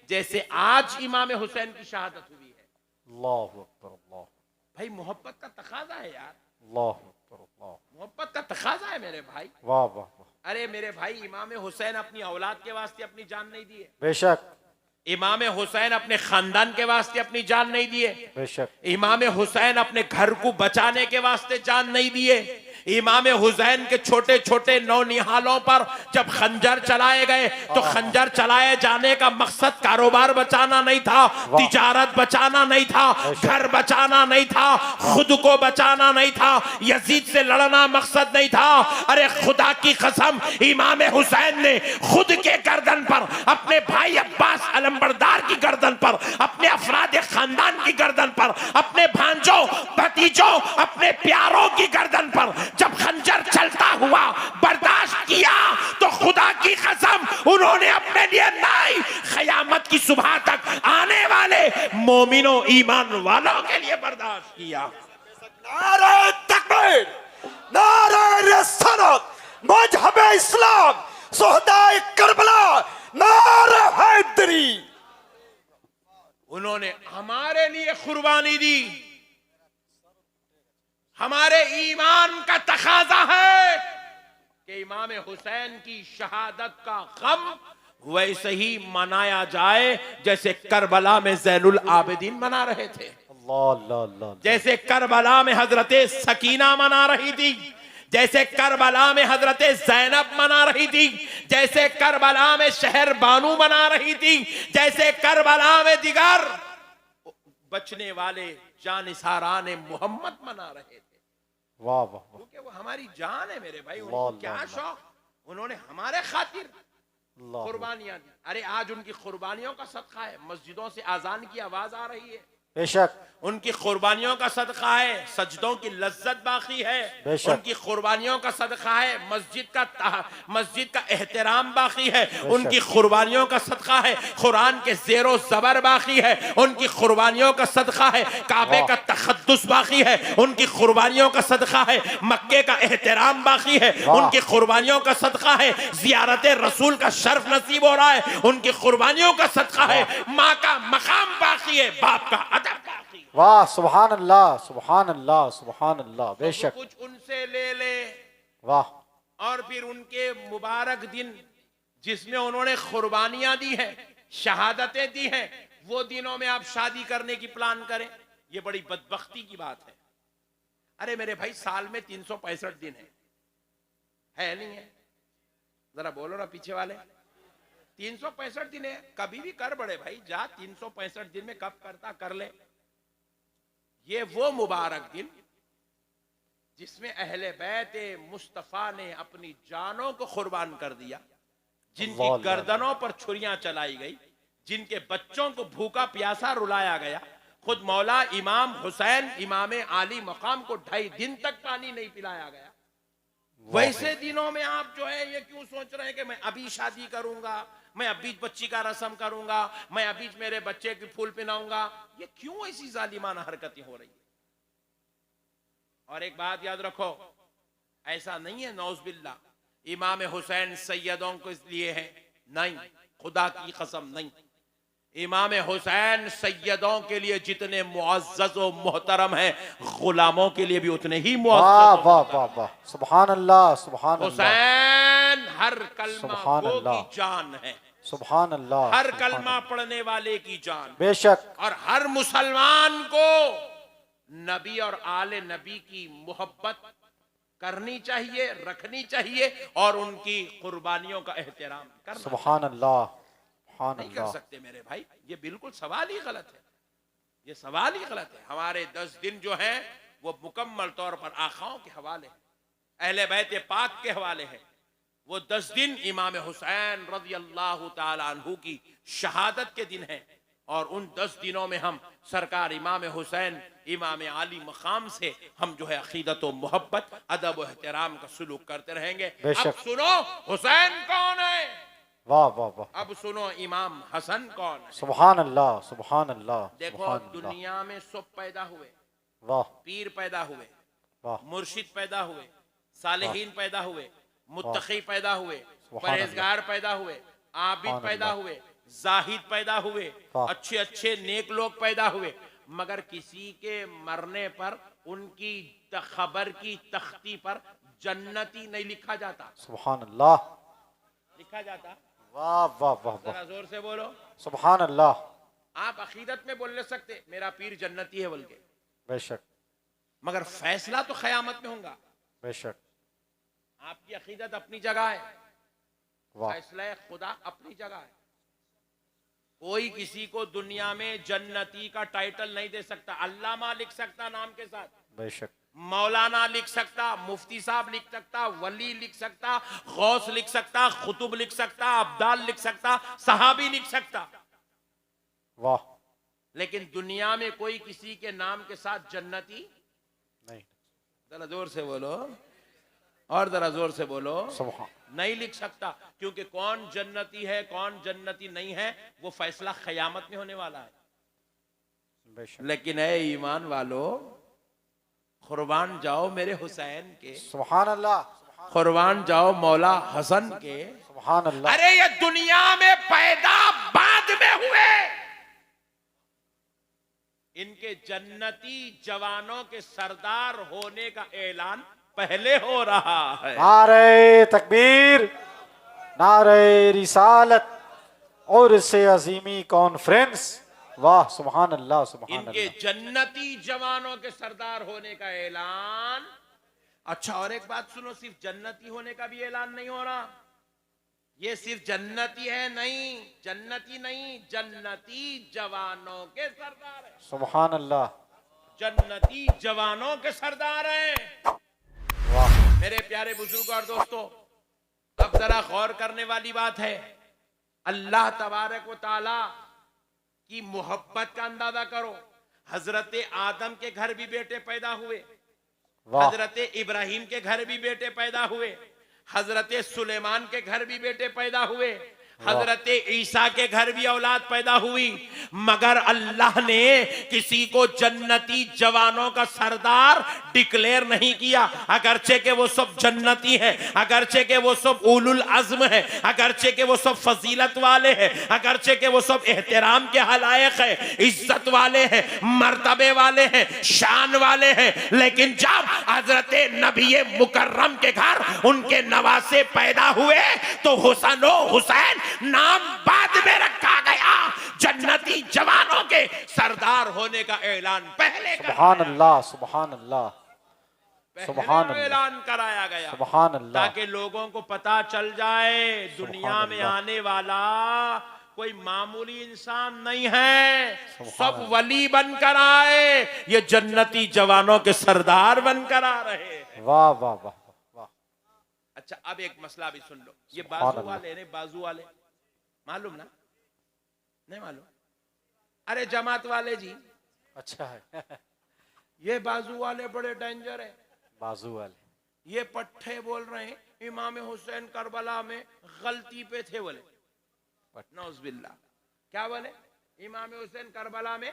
जैसे आज इमाम हुसैन की शहादत हुई है। अल्लाह अकबर। अल्लाह। भाई मोहब्बत का तकाजा है यार, अल्लाह अकबर। अल्लाह। मोहब्बत का तकाजा है मेरे भाई। वाह वाह वाह। अरे मेरे भाई, इमाम हुसैन अपनी औलाद के वास्ते अपनी जान नहीं दिए। बेशक। इमाम हुसैन अपने खानदान के वास्ते अपनी जान नहीं दिए। बेशक। इमाम हुसैन अपने घर को बचाने के वास्ते जान नहीं दिए। इमाम हुसैन के छोटे छोटे नौनिहालों पर जब खंजर चलाए गए, तो खंजर चलाए जाने का मकसद कारोबार बचाना नहीं था, तिजारत बचाना नहीं था, घर बचाना नहीं था, खुद को बचाना नहीं था, यजीद से लड़ना मकसद नहीं था। अरे खुदा की कसम, इमाम हुसैन ने खुद के गर्दन पर, अपने भाई अब्बास अलंबरदार की गर्दन पर, अपने अफराद खानदान की गर्दन पर, अपने भांजों भतीजों, अपने प्यारों की गर्दन पर जब खंजर चलता हुआ बर्दाश्त किया, तो खुदा की कसम उन्होंने अपने लिए नहीं, क़यामत की सुबह तक आने वाले मोमिनों ईमान वालों के लिए बर्दाश्त किया। नारे तकबीर, नारे रिसालत, मजहब इस्लाम, सुहदाए करबला, नारे हैदरी। उन्होंने हमारे लिए कुर्बानी दी। हमारे ईमान का तकाजा है कि इमाम हुसैन की शहादत का गम वैसे ही मनाया जाए जैसे करबला में ज़ैनुल आबिदीन मना रहे थे, अल्लाह अल्लाह अल्लाह। जैसे करबला में हजरते सकीना मना रही थी, जैसे करबला में हजरते ज़ैनब मना रही थी, जैसे करबला में शहर बानू मना रही थी, जैसे करबला में दिगर बचने वाले जानिसारान मोहम्मद मना रहे थे। वाह वाह वाह। क्योंकि वो हमारी जान है मेरे भाई। अल्लाह, उनको क्या अल्लाह, शौक, उन्होंने हमारे खातिर अल्लाह। कुर्बानियां दी। अरे आज उनकी कुर्बानियों का सदका है, मस्जिदों से आजान की आवाज आ रही है, बेशक उनकी कुर्बानियों का सदका है सजदों की लज्जत बाकी है, बेशक। उनकी कुर्बानियों का सदका है मस्जिद का एहतराम बाकी है, उनकी कुर्बानियों का सदका है कुरान के ज़ेरो ज़बर बाकी है, उनकी कुर्बानियों का सदका है काबे का तक़द्दुस बाकी है, उनकी कुर्बानियों का सदका है मक्के का एहतराम बाकी है, उनकी कुर्बानियों का सदका है ज़ियारत रसूल का शर्फ नसीब हो रहा है, उनकी कुर्बानियों का सदका है माँ का मकाम बाकी है, बाप का अदब बाकी है। वाह सुभान अल्लाह सुभान अल्लाह सुभान अल्लाह। बेशक कुछ उनसे ले ले वाह। और फिर उनके मुबारक दिन जिसमें उन्होंने कुर्बानियां दी हैं शहादतें दी हैं वो दिनों में आप शादी करने की प्लान करें, ये बड़ी बदबख्ती की बात है। अरे मेरे भाई साल में 365 दिन है नहीं है? जरा बोलो ना पीछे वाले, 365 दिन है, कभी भी कर बड़े भाई जा, 365 दिन में कब करता कर ले। ये वो मुबारक दिन जिसमें अहले बैत मुस्तफा ने अपनी जानों को कुर्बान कर दिया, जिनकी गर्दनों पर छुरियां चलाई गई, जिनके बच्चों को भूखा प्यासा रुलाया गया, खुद मौला इमाम हुसैन इमाम आली मकाम को 2.5 दिन तक पानी नहीं पिलाया गया। वैसे दिनों में आप जो है ये क्यों सोच रहे हैं कि मैं अभी शादी करूंगा, मैं अभी बच्ची का रस्म करूंगा, मैं अभी मेरे बच्चे की फूल पिनाऊंगा, ये क्यों ऐसी जालिमाना हरकतें हो रही है? और एक बात याद रखो, ऐसा नहीं है नौज़बिल्ला इमाम हुसैन सैयदों को इसलिए है, नहीं, खुदा की कसम नहीं। इमाम हुसैन सैयदों के लिए जितने मुअज़्ज़ज़ व मोहतरम हैं गुलामों के लिए भी उतने ही मुअज़्ज़ज़। वाह वाह वाह सुभान अल्लाह सुभान अल्लाह। हुसैन हर कलमा गो की जान है, सुभान अल्लाह। हर कलमा पढ़ने वाले की जान, बेशक। और हर मुसलमान को नबी और आले नबी की मोहब्बत करनी चाहिए, रखनी चाहिए और उनकी कुर्बानियों का एहतराम करना सुभान अल्लाह सुभान नहीं कर अल्लाह। सकते मेरे भाई, ये बिल्कुल सवाल ही गलत है, ये सवाल ही गलत है। हमारे 10 दिन जो हैं वो मुकम्मल तौर पर आखाओं के हवाले है, अहले बैत पाक के हवाले है। वो 10 दिन इमाम हुसैन रज़ी अल्लाह ताला अन्हु की शहादत के दिन है, और उन 10 दिनों में हम सरकार इमाम हुसैन इमाम आली मकाम से हम जो है अकीदत व मोहब्बत अदब व एहतराम का सुलूक करते रहेंगे। अब सुनो हुसैन कौन है, वाह वाह वाह। अब सुनो इमाम हसन कौन है। सुभान अल्लाह सुभान अल्लाह। देखो दुनिया में सब पैदा हुए, वाह पीर पैदा हुए, वाह मुर्शिद पैदा हुए, सालेहीन पैदा हुए, मुत्तकी पैदा हुए, परहेजगार पैदा हुए, आबिद पैदा हुए, जाहिद पैदा हुए, अच्छे अच्छे नेक लोग पैदा हुए, मगर किसी के मरने पर उनकी खबर की तख्ती पर जन्नती नहीं लिखा जाता। सुभान अल्लाह। लिखा जाता? वाह वाह वाह वाह। जरा जोर से बोलो सुभान अल्लाह। आप अकीदत में बोल नहीं सकते मेरा पीर जन्नती है बोल के, बेशक मगर फैसला तो क़यामत में होगा। बेशक। आपकी अकीदत अपनी जगह है, वाह। फैसला खुदा अपनी जगह है। कोई किसी को दुनिया में जन्नती का टाइटल नहीं दे सकता। अल्लामा लिख सकता नाम के साथ, बेशक। मौलाना लिख सकता, मुफ्ती साहब लिख सकता, वली लिख सकता, गौस लिख सकता, खुतुब लिख सकता, अब्दाल लिख सकता, सहाबी लिख सकता, वाह। लेकिन दुनिया में कोई किसी के नाम के साथ जन्नती नहीं। जरा जोर से बोलो, और जरा जोर से बोलो, सुभान। नहीं लिख सकता, क्योंकि कौन जन्नती है कौन जन्नती नहीं है वो फैसला क़यामत में होने वाला है। बेशक। लेकिन है ईमान वालो, कुर्बान जाओ मेरे हुसैन के, सुभान अल्लाह। कुर्बान जाओ मौला हसन के। सुभान अल्लाह। अरे ये दुनिया में पैदा बाद में हुए, इनके जन्नती जवानों के सरदार होने का ऐलान पहले हो रहा है। नारे तकबीर, नारे रिसालत और इससे अजीमी कॉन्फ्रेंस। वाह सुभान अल्लाह सुभान इनके अल्लाह। जन्नती जवानों के सरदार होने का ऐलान। अच्छा और एक बात सुनो, सिर्फ जन्नती होने का भी ऐलान नहीं हो रहा, ये सिर्फ जन्नती है नहीं, जन्नती नहीं, जन्नती जवानों के सरदार है। सुभान अल्लाह। जन्नती जवानों के सरदार हैं। मेरे प्यारे बुजुर्ग और दोस्तों, अब जरा गौर करने वाली बात है, अल्लाह तबारक व ताला की मोहब्बत का अंदाजा करो। हजरत आदम के घर भी बेटे पैदा हुए, वाह हजरत इब्राहिम के घर भी बेटे पैदा हुए, हजरत सुलेमान के घर भी बेटे पैदा हुए, हजरत ईसा के घर भी औलाद पैदा हुई। मगर अल्लाह ने किसी को जन्नती जवानों का सरदार डिक्लेयर नहीं किया, अगरचे के वो सब जन्नती हैं, अगरचे के वो सब उलुल अज़्म है, अगरचे के वो सब फजीलत वाले हैं, अगरचे के वो सब एहतराम के हलायक है, इज्जत वाले हैं, मर्तबे वाले हैं, शान वाले हैं। लेकिन जब हजरत नबी मुकर्रम के घर उनके नवासे पैदा हुए तो हुसैन नाम बाद में रखा गया, जन्नती जवानों के सरदार होने का ऐलान पहले सुभान अल्लाह सुभान अल्लाह सुभान अल्लाह ऐलान कराया गया, सुभान अल्लाह ताकि लोगों को पता चल जाए दुनिया में अल्लाह। आने वाला कोई मामूली इंसान नहीं है, सब अल्लाह। वली बनकर आए, ये जन्नती जवानों के सरदार बनकर आ रहे हैं। वाह वाह वाह वाह। अच्छा, अब एक मसला भी सुन लो, ये सुभान बाजू अल्लाह। वाले ने, बाजू वाले मालूम ना, नहीं मालूम? अरे जमात वाले जी, अच्छा है ये बाजू वाले बड़े डेंजर है। बाजू वाले ये पट्टे बोल रहे हैं इमाम हुसैन करबला में गलती पे थे, बोले नौज़बिल्लाह। क्या बोले? इमाम हुसैन करबला में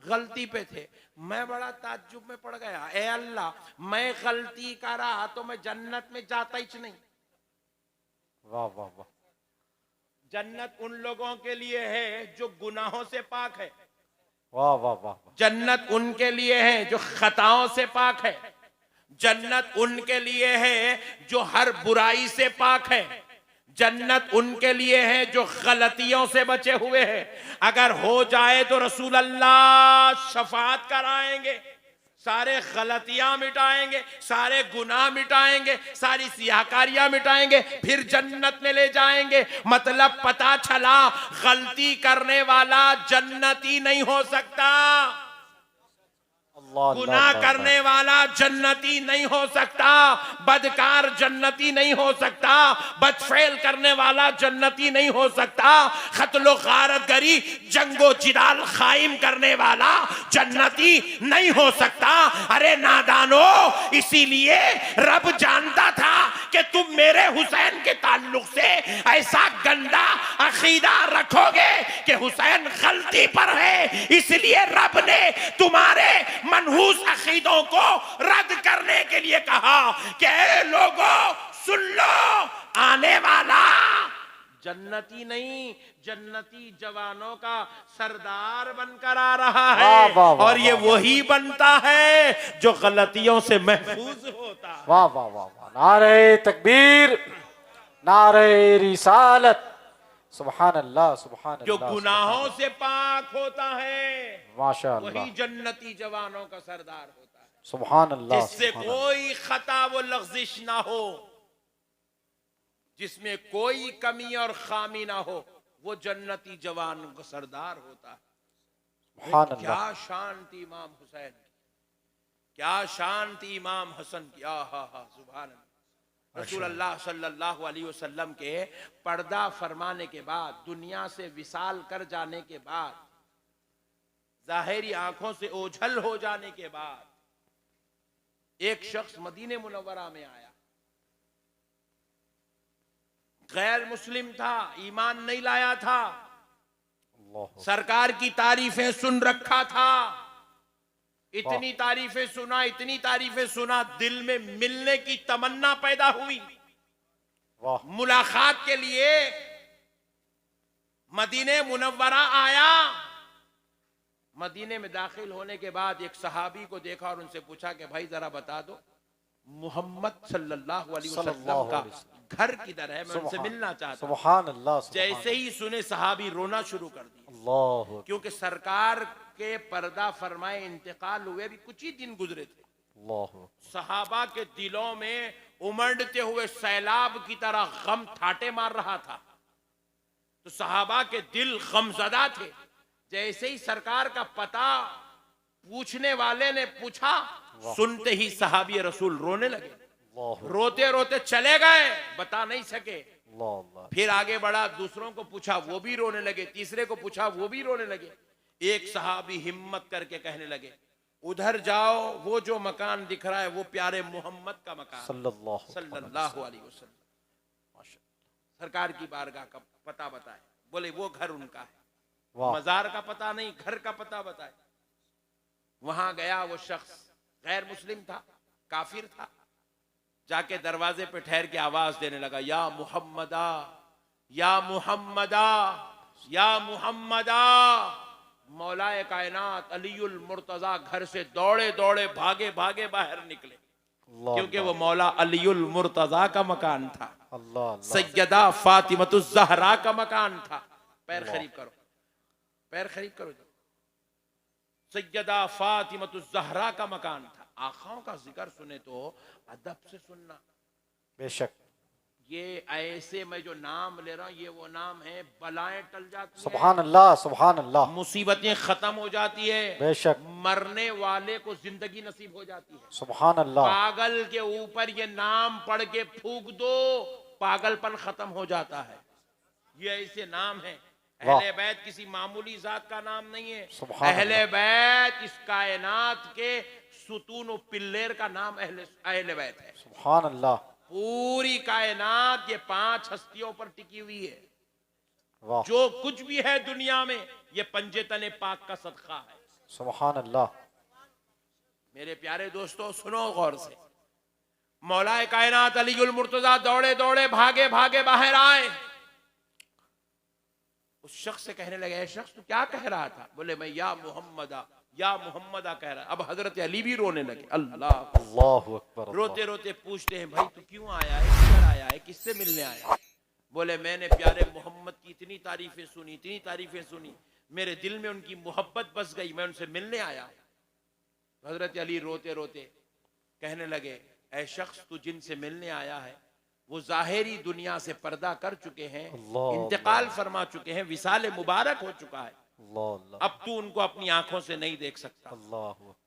गलती पे थे। मैं बड़ा ताज्जुब में पड़ गया, ए अल्लाह, मैं गलती करा तो मैं जन्नत में जाता ही नहीं। वाह वाह वाह। जन्नत उन लोगों के लिए है जो गुनाहों से पाक है, वाह वाह वाह। जन्नत उनके लिए है जो खताओं से पाक है, जन्नत उनके लिए है जो हर बुराई से पाक है, जन्नत उनके लिए है जो गलतियों से बचे हुए हैं। अगर हो जाए तो रसूल अल्लाह शफाअत कराएंगे, सारे गलतियां मिटाएंगे, सारे गुनाह मिटाएंगे, सारी सियाकारियां मिटाएंगे, फिर जन्नत में ले जाएंगे। मतलब पता चला गलती करने वाला जन्नती नहीं हो सकता, गुनाह करने वाला जन्नती नहीं हो सकता, बदकार जन्नती नहीं हो सकता, बदफेल करने वाला जन्नती नहीं हो सकता, खत्लो गारतगरी जंगो जिदाल खाइम करने वाला जन्नती नहीं हो सकता। अरे नादानो, इसीलिए रब जानता था कि तुम मेरे हुसैन के ताल्लुक से ऐसा गंदा अकीदा रखोगे कि हुसैन गलती पर है, इसलिए रब ने तुम्हारे मनहूस अकीदों को रद्द करने के लिए कहा कि ऐ लोगों सुन लो, आने वाला जन्नती नहीं, जन्नती जवानों का सरदार बनकर आ रहा है। वाह, वाह, वाह, और ये वाह, वही बनता है जो गलतियों से महफूज होता है। वाह वाह वाह वाह। नारे तकबीर, नारे रिसालत, सुभान अल्लाह सुभान अल्लाह। जो गुनाहों से पाक होता है माशाअल्लाह, वही जन्नती जवानों का सरदार होता है, सुभान अल्लाह। जिससे कोई खता व लग़ज़िश ना हो, जिसमें कोई कमी और खामी ना हो, वो जन्नती जवान का सरदार होता है। सुभान अल्लाह। क्या शान थी इमाम हुसैन की, क्या शान थी इमाम हसन की। हा सुभान अल्लाह। रसूल अल्लाह सल्लल्लाहु अलैहि वसल्लम के पर्दा फरमाने के बाद, दुनिया से विसाल कर जाने के बाद, जाहिरी आंखों से ओझल हो जाने के बाद, एक शख्स मदीने मुनव्वरा में आया, गैर मुस्लिम था, ईमान नहीं लाया था, सरकार की तारीफें सुन रखा था, इतनी तारीफें सुना, इतनी तारीफें सुना, दिल में मिलने की तमन्ना पैदा हुई। मुलाकात के लिए मदीने मुनव्वरा आया। मदीने में दाखिल होने के बाद एक सहाबी को देखा और उनसे पूछा कि भाई जरा बता दो मोहम्मद सल्लल्लाहु अलैहि वसल्लम का घर किधर है, मैं उनसे मिलना चाहता हूं। सुभान अल्लाह। जैसे ही सुने सहाबी रोना शुरू कर दिया, अल्लाह, क्योंकि सरकार के पर्दा फरमाए इंतकाल हुए भी कुछ ही दिन गुजरे थे। अल्लाह। सहाबा के दिलों में उमड़ते हुए सैलाब की तरह गम ठाटे मार रहा था, तो सहाबा के दिल गमज़दा थे। जैसे ही सरकार का पता पूछने वाले ने पूछा, सुनते ही सहाबी रसूल रोने लगे, रोते रोते चले गए, बता नहीं सके। फिर आगे बढ़ा, दूसरों को पूछा, वो भी रोने लगे, तीसरे को पूछा, वो भी रोने लगे। एक सहाबी हिम्मत करके कहने लगे, उधर जाओ, वो जो मकान दिख रहा है वो प्यारे मोहम्मद का मकान सल्लल्लाहु अलैहि वसल्लम। सरकार की बारगाह का पता बताए। बोले वो घर उनका है, मजार का पता नहीं, घर का पता बताए। वहां गया, वो शख्स गैर मुस्लिम था, काफिर था। जाके दरवाजे पे ठहर के आवाज देने लगा, या मुहम्मदा, या मुहम्मदा, या मुहम्मदा। मौलाए कायनात अलीउल मुर्तजा घर से दौड़े दौड़े भागे भागे बाहर निकले, क्योंकि वो मौला अलीउल मुर्तजा का मकान था, सैयदा फातिमतुज ज़हरा का मकान था। पैर खरीब करो, पैर खरीब करो। सैयदा फातिमतुज ज़हरा का मकान था। आखाओं का जिक्र सुने तो अदब से सुनना। बेशक। ये ऐसे मैं जो नाम ले रहा हूं, ये वो नाम है, बलाएं टल जाती है, सुभान अल्लाह, सुभान अल्लाह, मुसीबतें खत्म हो जाती है, बेशक, मरने वाले को जिंदगी नसीब हो जाती है। सुभान अल्लाह। पागल के ऊपर ये नाम पढ़ के फूंक दो, पागलपन खत्म हो जाता है। ये ऐसे नाम है। अहले बैत किसी मामूली जात का नाम नहीं है। अहले बैत इस कायनात के सुतून और पिल्लेर का नाम अहले बैत है। सुभान अल्लाह। पूरी कायनात ये 5 हस्तियों पर टिकी हुई है। वाह। जो कुछ भी है दुनिया में, ये पंजे तने पाक का सदका है। सुभान अल्लाह। मेरे प्यारे दोस्तों सुनो गौर से। मौलाए कायनात अलीउल मुर्तजा दौड़े दौड़े भागे भागे बाहर आए। उस शख्स से कहने लगे, ऐ शख्स तू क्या कह रहा था? बोले मैं या मुहम्मदा, या मुहम्मदा कह रहा। अब हजरत अली भी रोने लगे। अल्लाह अल्लाहु अकबर। रोते रोते पूछते हैं, भाई तू क्यों आया है, किधर आया है, किससे मिलने आया है? बोले मैंने प्यारे मोहम्मद की इतनी तारीफें सुनी, इतनी तारीफें सुनी, मेरे दिल में उनकी मोहब्बत बस गई, मैं उनसे मिलने आया। हजरत अली रोते रोते कहने लगे, ऐ शख्स तू जिनसे मिलने आया है वो जाहिरी दुनिया से पर्दा कर चुके हैं, इंतकाल फरमा चुके हैं, विसाल मुबारक हो चुका है। अब तू उनको अपनी आंखों से नहीं देख सकता।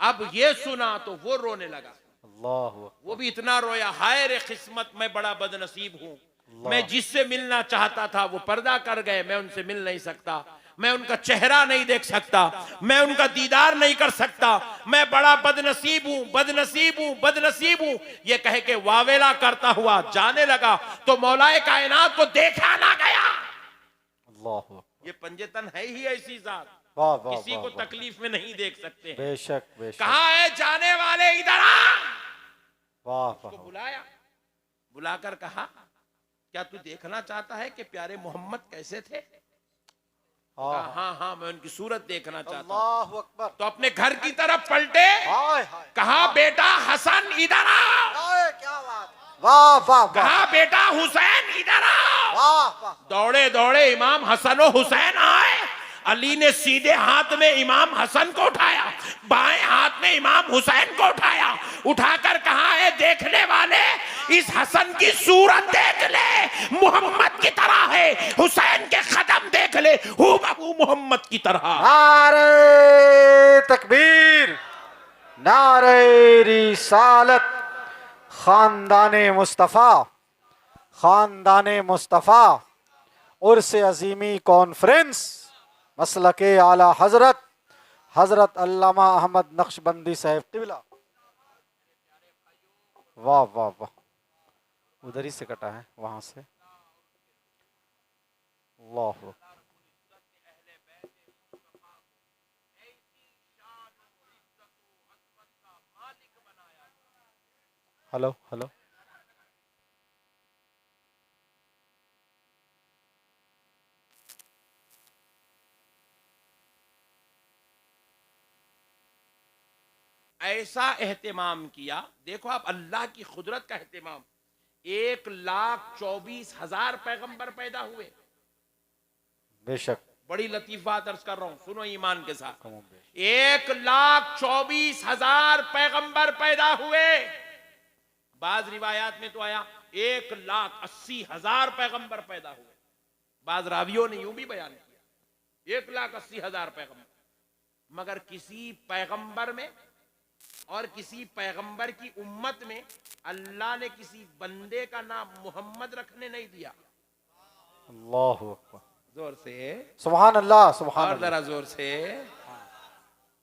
अब ये सुना तो वो रोने लगा। वो भी इतना रोया, हाय रे किस्मत, मैं बड़ा बदनसीब हूँ, मैं जिससे मिलना चाहता था वो पर्दा कर गए, मैं उनसे मिल नहीं सकता, मैं उनका चेहरा नहीं देख सकता, मैं उनका दीदार नहीं कर सकता, मैं बड़ा बदनसीब हूं, बदनसीब हूं, बदनसीब हूं। ये कह के वावेला करता हुआ जाने लगा तो मौलाए कायनात को देखा ना गया। अल्लाह। ये पंजेतन है ही ऐसी जात, किसी को तकलीफ में नहीं देख सकते हैं। बेशक बेशक। कहा है जाने वाले इधर आ। वाह। उसको बुलाया, बुलाकर कहा, क्या तू देखना चाहता है कि प्यारे मोहम्मद कैसे थे? हाँ हाँ मैं उनकी सूरत देखना चाहता हूँ। तो अपने घर की तरफ पलटे, कहा बेटा हसन इधर आओ। क्या बात। वाह वाह। कहा बेटा हुसैन इधर आओ। दौड़े दौड़े इमाम हसन और हुसैन आए। अली ने सीधे हाथ में इमाम हसन को उठाया, बाएं हाथ में इमाम हुसैन को उठाया, उठाकर कहा है देखने वाले इस हसन की सूरत देख ले, मोहम्मद की तरह है, हुसैन के कदम देख ले, हूबहू मोहम्मद की तरह। नारे तकबीर, नारे रिसालत, खानदाने मुस्तफा, खानदाने मुस्तफा उर्से अजीमी कॉन्फ्रेंस मसलके आला हजरत हजरत अल्लामा अहमद नक्शबंदी साहब क़िबला। वाह वाह वाह। उधर ही से कटा है, वहां से। अल्लाह। Hello hello. ऐसा एहतिमाम किया। देखो आप अल्लाह की खुदरत का एहतिमाम। 1,24,000 पैगंबर पैदा हुए। बेशक। बड़ी लतीफ बात अर्ज कर रहा हूं, सुनो ईमान के साथ। 1,24,000 पैगंबर पैदा हुए। बाज रिवायात में तो आया 1,80,000 पैगंबर पैदा हुए। बाज रावियों ने यूं भी बयान किया 1,80,000 पैगंबर। मगर किसी पैगंबर में और किसी पैगंबर की उम्मत में अल्लाह ने किसी बंदे का नाम मोहम्मद रखने नहीं दिया। अल्लाह। जोर से सुभान अल्लाह, सुभान और अल्लाह। जरा जोर से।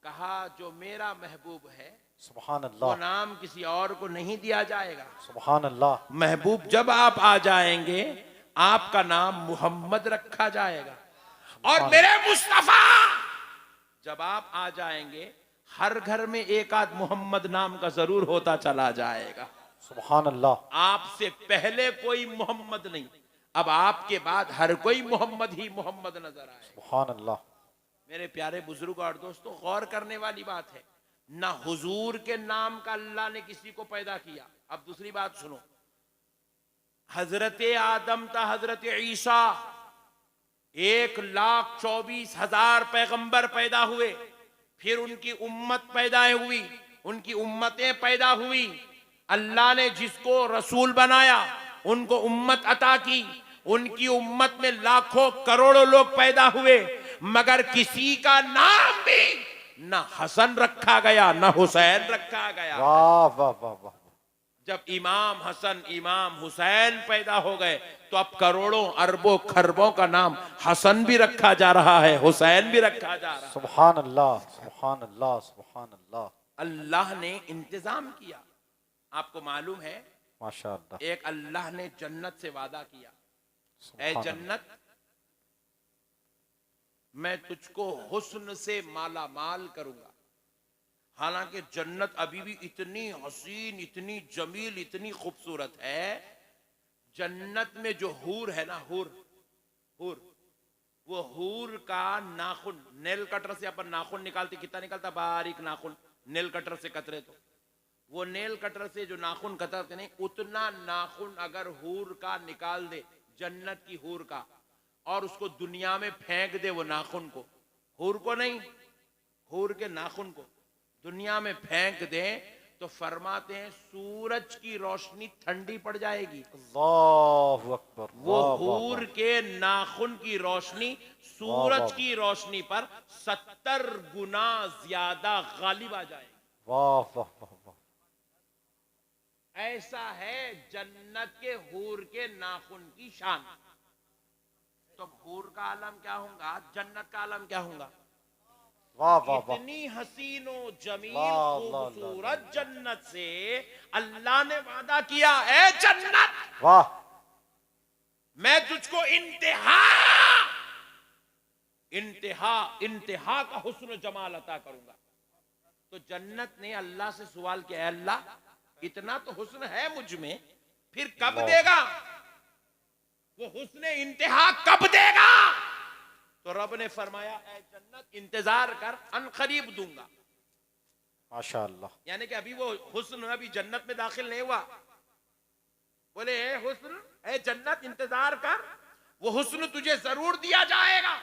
कहा जो मेरा महबूब है सुभान वो अल्लाह, नाम किसी और को नहीं दिया जाएगा। सुभान अल्लाह, महबूब जब आप आ जाएंगे आपका नाम मोहम्मद रखा जाएगा। और मेरे मुस्तफा जब आप आ जाएंगे हर घर में एक आध मोहम्मद नाम का जरूर होता चला जाएगा। सुभान अल्लाह, आपसे पहले कोई मोहम्मद नहीं, अब आपके बाद हर कोई मोहम्मद ही मोहम्मद नजर आए। सुभान अल्लाह। मेरे प्यारे बुजुर्ग और दोस्तों, गौर करने वाली बात है, ना हुजूर के नाम का अल्लाह ने किसी को पैदा किया। अब दूसरी बात सुनो, हजरत आदम था, हजरत ईसा, 1,24,000 पैगंबर पैदा हुए, फिर उनकी उम्मत पैदा हुई, उनकी उम्मतें पैदा हुई। अल्लाह ने जिसको रसूल बनाया उनको उम्मत अता की, उनकी उम्मत में लाखों करोड़ों लोग पैदा हुए, मगर किसी का नाम भी ना हसन रखा गया ना हुसैन रखा गया। वाह वाह वाह वाह। जब इमाम हसन इमाम हुसैन पैदा हो गए तो अब करोड़ों अरबों खरबों का नाम हसन भी रखा जा रहा है, हुसैन भी रखा जा रहा है। सुभान अल्लाह, सुभान अल्लाह, सुभान अल्लाह। अल्लाह ने इंतजाम किया। आपको मालूम है, माशाअल्लाह, एक अल्लाह ने जन्नत से वादा किया, ऐ सुभान जन्नत मैं तुझको हुस्न से माला माल करूंगा। हालांकि जन्नत अभी भी इतनी हसीन, इतनी जमील, इतनी खूबसूरत है। जन्नत में जो हूर है ना, हूर हूर वो हूर का नाखून, नेल कटर से अपन नाखून निकालते, कितना निकलता बारीक नाखून, नेल कटर से कतरे तो वो नेल कटर से जो नाखून कतरते नहीं, उतना नाखून अगर हूर का निकाल दे, जन्नत की हूर का, और उसको दुनिया में फेंक दे, वो नाखून को, हूर को नहीं, हूर के नाखून को दुनिया में फेंक दे, तो फरमाते हैं सूरज की रोशनी ठंडी पड़ जाएगी। अल्लाहु अकबर। वो वाह, वाह, हूर के नाखून की रोशनी सूरज की रोशनी पर 70 गुना ज्यादा गालिब आ जाएगी। वाह वाह वाह वाह। ऐसा है जन्नत के हूर के नाखून की शान। तो हूर का आलम क्या होगा, जन्नत का आलम क्या होगा। वाह वाह वाह। इतनी हसीनो जमील वाह, वाह, खूबसूरत वाह, जन्नत से अल्लाह ने वादा किया, ए जन्नत वाह। मैं तुझको इंतहा इंतहा इंतहा का हुस्न जमाल अता करूंगा। तो जन्नत ने अल्लाह से सवाल किया, अल्लाह इतना तो हुस्न है मुझ में, फिर कब देगा, वो हुस्न इंतहा कब देगा। तो रब ने फरमाया, ऐ जन्नत इंतजार कर, अनकरीब दूंगा। माशाअल्लाह। यानी कि अभी वो हुस्न अभी जन्नत में दाखिल नहीं हुआ। बोले ए हुस्न, ए जन्नत इंतजार कर, वो हुस्न तुझे जरूर दिया जाएगा।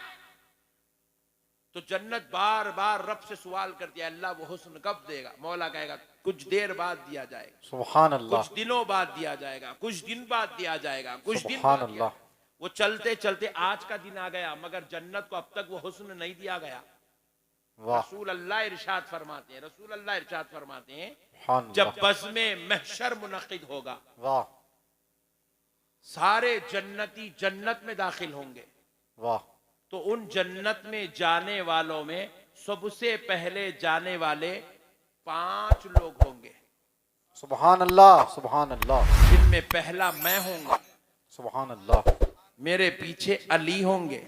तो जन्नत बार बार रब से सवाल करती है, अल्लाह वो हुस्न कब देगा। मौला कहेगा कुछ देर बाद दिया जाएगा, सुभान अल्लाह, कुछ दिनों बाद दिया जाएगा, कुछ दिन बाद दिया जाएगा, कुछ दिन सुभान बाद दिया। अल्लाह। वो चलते चलते आज का दिन आ गया, मगर जन्नत को अब तक वो हुस्न नहीं दिया गया। वाह, रसूल अल्लाह इरशाद फरमाते हैं, रसूल अल्लाह इरशाद फरमाते हैं, सुभान जब अल्लाह। बज़ में महशर मुनक़िद होगा, वाह सारे जन्नती जन्नत में दाखिल होंगे, वाह। तो उन जन्नत में जाने वालों में सबसे पहले जाने वाले 5 लोग होंगे, सुभान अल्लाह, सुभान अल्लाह, जिनमें पहला मैं होऊंगा, सुभान अल्लाह, मेरे पीछे अली होंगे,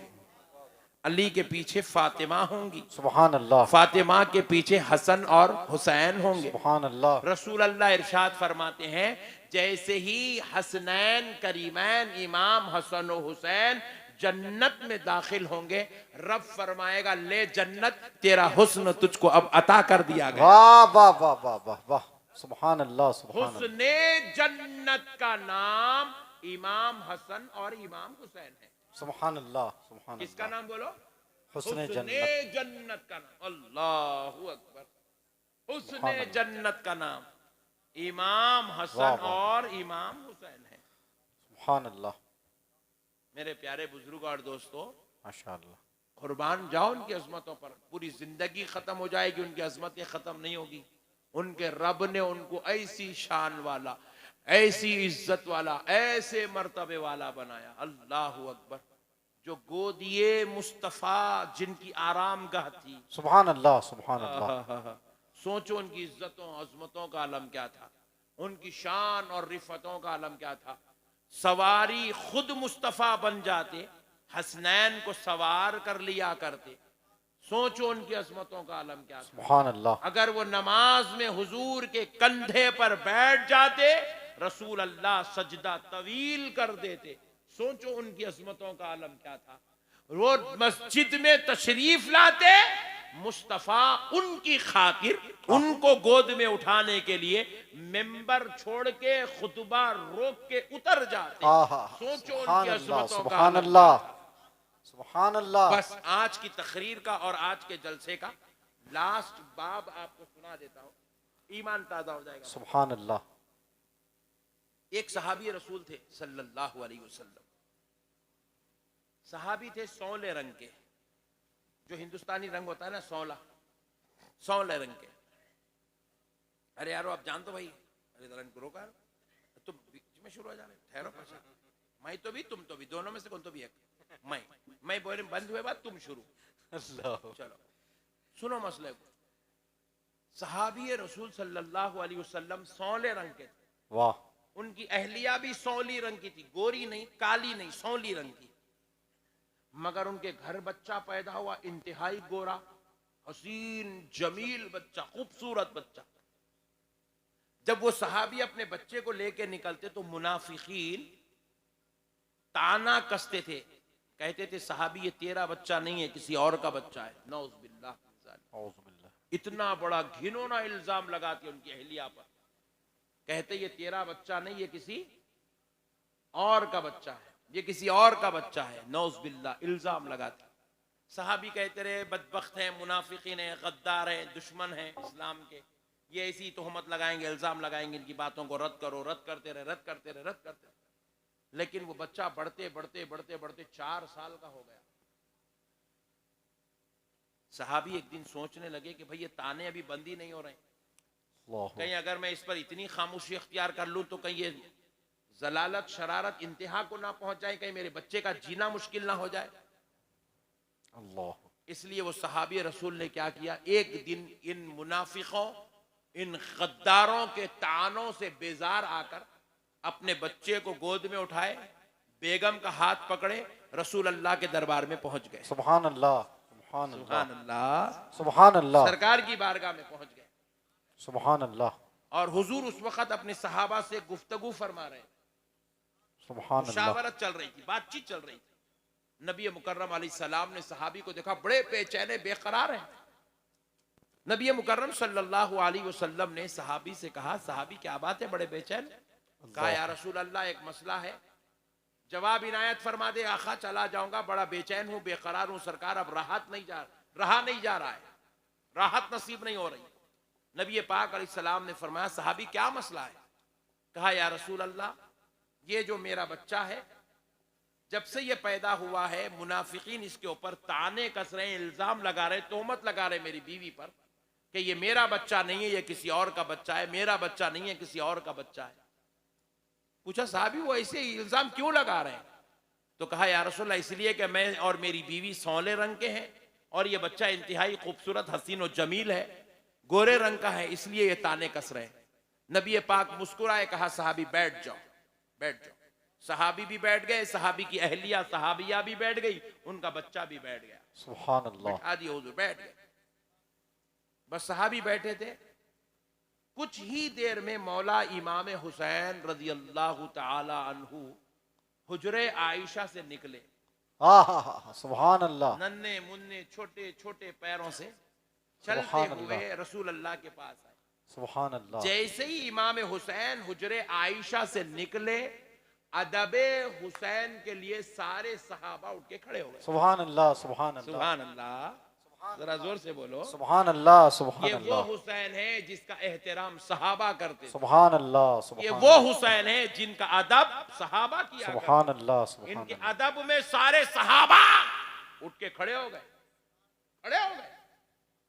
अली के पीछे फातिमा होंगी, सुभान अल्लाह, फातिमा के पीछे हसन और हुसैन होंगे। सुभान अल्लाह। रसूल अल्लाह इरशाद फरमाते हैं, जैसे ही हसनैन करीमैन इमाम हसन और हुसैन जन्नत में दाखिल होंगे, रब फरमाएगा, ले जन्नत तेरा हुस्न तुझको अब अता कर दिया गया। वाह वाह वाह वाह वाह वाह। सुभान अल्लाह, सुभान अल्लाह। हुस्ने जन्नत का नाम इमाम हसन और इमाम हुसैन है। सुभान अल्लाह, सुभान किसका अल्लाह। नाम बोलो, हुस्ने हुस्ने जन्नत। जन्नत का नाम। अल्लाहु अकबर। हुस्ने सुभान अल्लाह। जन्नत का नाम इमाम वाह, हसन वाह। और इमाम हुसैन है। सुभान अल्लाह, मेरे प्यारे बुजुर्ग और दोस्तों, माशाअल्लाह। कुर्बान जाओ उनकी अजमतों पर। पूरी जिंदगी खत्म हो जाएगी, उनकी अजमतें खत्म नहीं होगी। उनके रब ने उनको ऐसी शान वाला, ऐसी इज्जत वाला, ऐसे मर्तबे वाला बनाया। अल्लाह अकबर। जो गोदिए मुस्तफा जिनकी आरामगाह थी। सुभान अल्लाह, सुभान अल्लाह। सोचो उनकी इज्जतों अजमतों का आलम क्या था, उनकी शान और रिफतों का आलम क्या था। सवारी खुद मुस्तफा बन जाते, हसनैन को सवार कर लिया करते। सोचो उनकी अजमतों का आलम क्या था। सुभान अल्लाह। अगर वो नमाज में हुजूर के कंधे पर बैठ जाते, रसूल अल्लाह सजदा तवील कर देते। सोचो उनकी अजमतों का आलम क्या था। वो मस्जिद में तशरीफ लाते, मुस्तफा उनकी खातिर उनको गोद में उठाने के लिए मिंबर छोड़ के खुतबा रोक के उतर जाते। सोचो उनकी अजमतों का सुभान आलम अल्लाह, क्या था। सुभान अल्लाह। बस आज की तकरीर का और आज के जलसे का लास्ट बाब आपको सुना देता हूं, ईमान ताजा हो जाएगा। सुभान अल्लाह। एक सहाबी रसूल थे सल्लल्लाहु अलैहि वसल्लम। सहाबी थे सौले रंग के, जो हिंदुस्तानी रंग होता है ना, सौले रंग के। अरे यारो आप जान तो भाई, अरे रंग को रोका, तुम बीच में शुरू हो जा रहे, ठहरो पाशा। मैं तो भी तुम तो भी, दोनों में से कौन तो भी एक। मैं बोले बंद हुए बात, तुम शुरू। चलो सुनो मसले को। सहाबी रसूल सल्लल्लाहु अलैहि वसल्लम सौले रंग के थे। वाह। उनकी अहलिया भी सौली रंग की थी, गोरी नहीं, काली नहीं, सौली रंग की। मगर उनके घर बच्चा पैदा हुआ, इंतहाई गोरा, हसीन जमील बच्चा, खूबसूरत बच्चा। जब वो सहाबी अपने बच्चे को लेके निकलते तो मुनाफिकीन ताना कसते थे, कहते थे सहाबी ये तेरा बच्चा नहीं है, किसी और का बच्चा है। नौज़ बिल्लाह। इतना बड़ा घिनौना इल्जाम लगाते उनकी अहलिया पर, कहते ये तेरा बच्चा नहीं, ये किसी और का बच्चा है, ये किसी और का बच्चा है। नौज़ बिल्लाह, इल्जाम लगाते। सहाबी कहते रहे बदबख्त हैं, मुनाफिकीन हैं, गद्दार हैं, दुश्मन हैं इस्लाम के, ये ऐसी तोहमत लगाएंगे, इल्जाम लगाएंगे, इनकी बातों को रद्द करो। रद्द करते रहे। लेकिन वो बच्चा बढ़ते 4 साल का हो गया। सहाबी एक दिन सोचने लगे कि भाई ये ताने अभी बंद ही नहीं हो रहे, कहीं अगर मैं इस पर इतनी खामोशी अख्तियार कर लूं तो कहीं ये जलालत शरारत इंतहा को ना पहुंच जाए, कहीं मेरे बच्चे का जीना मुश्किल ना हो जाए। अल्लाह। इसलिए वो सहाबी रसूल ने क्या किया, एक दिन इन मुनाफिकों, इन गद्दारों के तानों से बेजार आकर अपने बच्चे को गोद में उठाए, बेगम का हाथ पकड़े, रसूल अल्लाह के दरबार में पहुंच गए। सुभान अल्लाह, सुभान अल्लाह, सुभान अल्लाह। सरकार की बारगाह में पहुंच गए। सुभान अल्लाह। और हुजूर उस वक्त अपने सहाबा से गुफ्तगू फरमा रहे, सुभान अल्लाह। मुशावरत चल रही थी, बातचीत चल रही थी। नबी मुकर्रम अलैहिस्सलाम ने सहाबी को देखा, बड़े बेचैन बेकरार हैं। नबी मुकर्रम सल्लल्लाहु अलैहि वसल्लम ने सहाबी से कहा, सहाबी क्या बात है, बड़े बेचैन? कहा या रसूल अल्लाह एक मसला है, जवाब इनायत फरमा दे। आखा चला जाऊंगा, बड़ा बेचैन हूं, बेकरार हूं सरकार, अब रहा नहीं जा रहा है, राहत नसीब नहीं हो रही। नबी पाक अलैहिस्सलाम ने फरमाया, सहाबी क्या मसला है? कहा या रसूल अल्लाह, ये जो मेरा बच्चा है, जब से ये पैदा हुआ है मुनाफिकीन इसके ऊपर ताने कस रहे, इल्जाम लगा रहे, तोहमत लगा रहे मेरी बीवी पर कि ये मेरा बच्चा नहीं है, ये किसी और का बच्चा है, मेरा बच्चा नहीं है, किसी और का बच्चा है। पूछा साहबी वो ऐसे इल्जाम क्यों लगा रहे हैं? तो कहा या रसूल अल्लाह, इसलिए कि मैं और मेरी बीवी सौले रंग के हैं और ये बच्चा इंतहाई खूबसूरत हसीन और जमील है, गोरे रंग का है, इसलिए ये ताने कस रहे हैं। नबी पाक मुस्कुराए, कहा सहाबी बैठ जाओ, बैठ जाओ। सहाबी भी बैठ गए, सहाबी की अहलिया सहाबिया भी बैठ गई, उनका बच्चा भी बैठ गया। सुभान अल्लाह। बैठा दिया हुजूर, बैठ गए। बस सहाबी बैठे थे, कुछ ही देर में मौला इमाम हुसैन रज़ी अल्लाह तआला अन्हु हुजरे आयशा से निकले। सुभान अल्लाह। नन्हे मुन्ने छोटे छोटे पैरों से चलते हुए रसूल अल्लाह के पास आए। सुभान अल्लाह। जैसे ही इमाम हुसैन हुजरे आयशा से निकले, अदबे हुसैन के लिए सारे सहाबा उठ के खड़े हो गए। सुभान अल्लाह, सुभान अल्लाह, सुभान अल्लाह, जरा जोर से बोलो। सुभान अल्लाह, सुभान ये वो अल्लाह, हुसैन है जिसका एहतराम सहाबा करते थे। सुभान अल्लाह, ये सुभान वो हुसैन है जिनका अदब सहाबा किया करते सुभान अल्लाह, थे। सुभान इनके अल्लाह। अदब में सारे सहाबा उठ के खड़े हो गए, खड़े हो गए।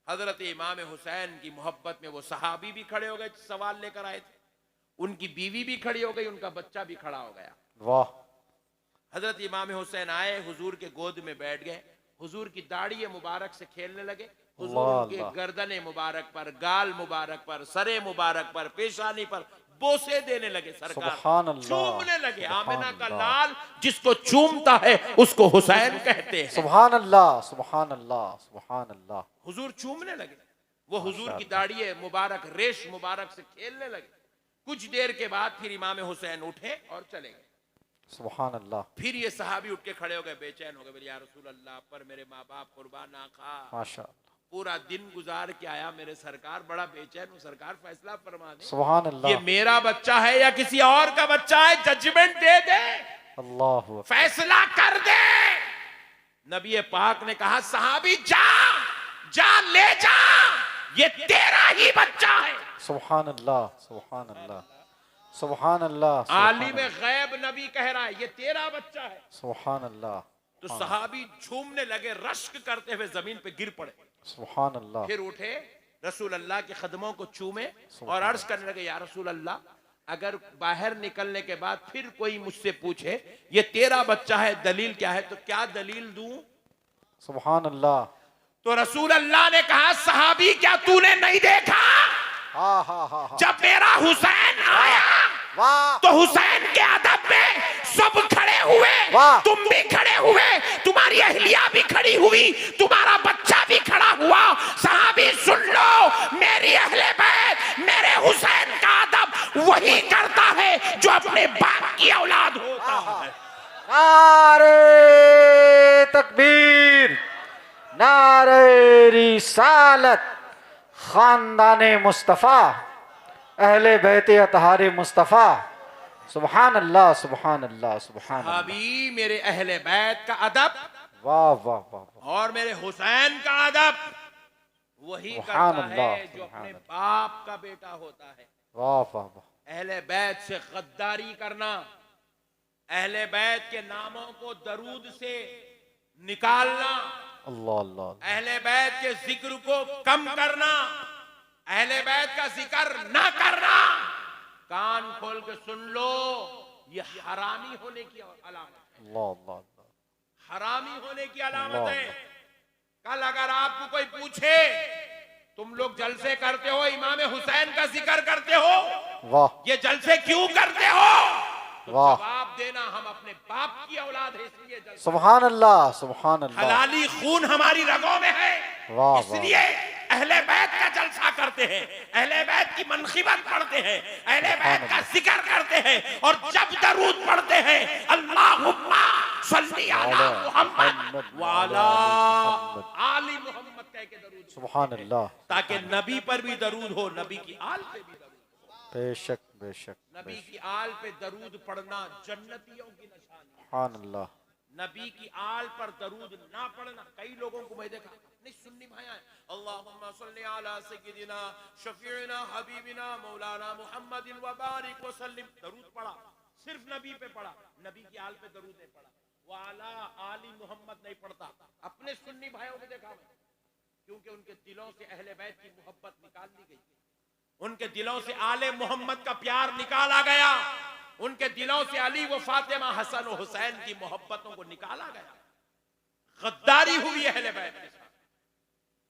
हजरत इमाम हुसैन की मोहब्बत में वो सहाबी भी खड़े हो गए, सवाल लेकर आए थे, उनकी बीवी भी खड़ी हो गई, उनका बच्चा भी खड़ा हो गया। वाह। हजरत इमाम हुसैन आए, हुजूर के गोद में बैठ गए, हुजूर की दाढ़ी मुबारक से खेलने लगे, हुजूर अल्लाह, उनके अल्लाह। गर्दन मुबारक पर, गाल मुबारक पर, सरे मुबारक पर, पेशानी पर बोसे देने लगे, सरकार सुभान अल्लाह, चूमने लगे। सुभान आमिना का अल्लाह। लाल जिसको चूमता है उसको हुसैन कहते हैं। सुभान अल्लाह, सुभान अल्लाह, सुभान अल्लाह। हुजूर चूमने लगे, वो हुजूर की माशाअल्लाह। दाढ़ी मुबारक, रेश मुबारक से खेलने लगे। कुछ देर के बाद फिर इमाम हुसैन उठे और चले गए। सुभान अल्लाह, फिर ये सहाबी उठ के खड़े हो गए, बेचैन हो गए, बोले या रसूल अल्लाह, पर मेरे माँ बाप कुर्बान ना खा, माशाअल्लाह। पूरा दिन गुजार के आया मेरे सरकार, बड़ा बेचैन हूँ, सरकार फैसला फरमा दे, सुभान ये अल्लाह, मेरा बच्चा है या किसी और का बच्चा है, जजमेंट दे दे, अल्लाह अकबर। फैसला कर दे। नबी पाक ने कहा सहाबी जा जा, ले जा, ये तेरा ही बच्चा है। सुभान अल्लाह, सुभान अल्लाह, सुभान अल्लाह, आलिम गैब नबी कह रहा है ये तेरा बच्चा है। सुभान अल्लाह, तो सहाबी झूमने लगे, रश्क करते हुए जमीन पे गिर पड़े, सुभान अल्लाह। फिर उठे, रसूल अल्लाह के कदमों को चूमे और अर्ज करने लगे, या रसूल अल्लाह, अगर बाहर निकलने के बाद फिर कोई मुझसे पूछे ये तेरा बच्चा है, दलील क्या है, तो क्या दलील दूं? सुभान अल्लाह। तो रसूल अल्लाह ने कहा सहाबी क्या तूने नहीं देखा, हाँ हाँ हाँ हाँ। जब मेरा हुसैन आया वाह, तो हुसैन के अदब में सब खड़े हुए, वाह। तुम भी खड़े हुए, तुम्हारी अहलिया भी खड़ी हुई, तुम्हारा बच्चा भी खड़ा हुआ। सहाबी सुन लो, मेरी अहले बैत, मेरे हुसैन का अदब वही करता है जो अपने बाप की औलाद होता है। नारे तकबीर, नारे रिसालत, खानदाने मुस्तफ़ा, अहले बैते अतहारे मुस्तफ़ा। सुभान अल्लाह, सुभान अल्लाह, सुभान अल्लाह। सहाबी मेरे अहले बैत का अदब वाह वाह वाह वाह। और मेरे हुसैन का अदब वही सुभान करता अल्लाह, है जो सुभान अपने अल्लाह। बाप का बेटा होता है। वाह वाह वाह। अहले बैत से गद्दारी करना, अहले बैत के नामों को दरूद से निकालना, अल्लाह अल्लाह। अहले बैत के जिक्र को कम करना, अहले बैत का जिक्र ना करना, कान खोल के सुन लो, ये हरामी होने की अलामत है, अल्लाह अल्लाह अल्लाह। हरामी होने की अलामत अल्लाह। है। कल अगर आपको कोई पूछे तुम लोग जलसे करते हो, इमाम हुसैन का जिक्र करते हो, वाह ये जलसे क्यों करते हो, तो वाह। जवाब देना हम अपने बाप की औलाद है इसलिए जलसे, सुभान अल्लाह, सुभान अल्लाह। हलाली खून हमारी रगों में है वाह, इसलिए अहले बैत का जलसा करते हैं, अहले बैत की मनखिबत पढ़ते हैं, अहले बैत का जिक्र करते हैं, और जब दरूद पढ़ते हैं अल्लाहुम्मा सल्ली अला मुहम्मद व अला आली मुहम्मद कह के दरूद, सुभान अल्लाह। ताकि नबी पर भी दरूद हो, नबी की आल पे भी दरूद हो। बेशक बेशक नबी बेशक। की आल पे दरूद पढ़ना जन्नतियों की निशानी, सुभान अल्लाह। नबी की आल पर दरूद ना पढ़ना। कई लोगों को मैं देखा, नहीं सुन्नी भाई आए, अल्लाहुम्मा सल्ली अला सय्यिदिना शफीना हबीबिना मौलाना मुहम्मदिन व बारिक व सल्लिम, दरूद पढ़ा, सिर्फ नबी पे पढ़ा, नबी की आल पे दरूद नहीं पढ़ा, वाला आली मोहम्मद नहीं पढ़ता। अपने सुन्नी भाइयों को देखा मैं, क्योंकि उनके दिलों से अहले बैत की मोहब्बत निकाल ली गई, उनके दिलों से आले मोहम्मद का प्यार निकाला गया, उनके दिलों से अली व फातिमा हसन और हुसैन की मोहब्बतों को निकाला गया। गद्दारी हुई अहले बैत के साथ,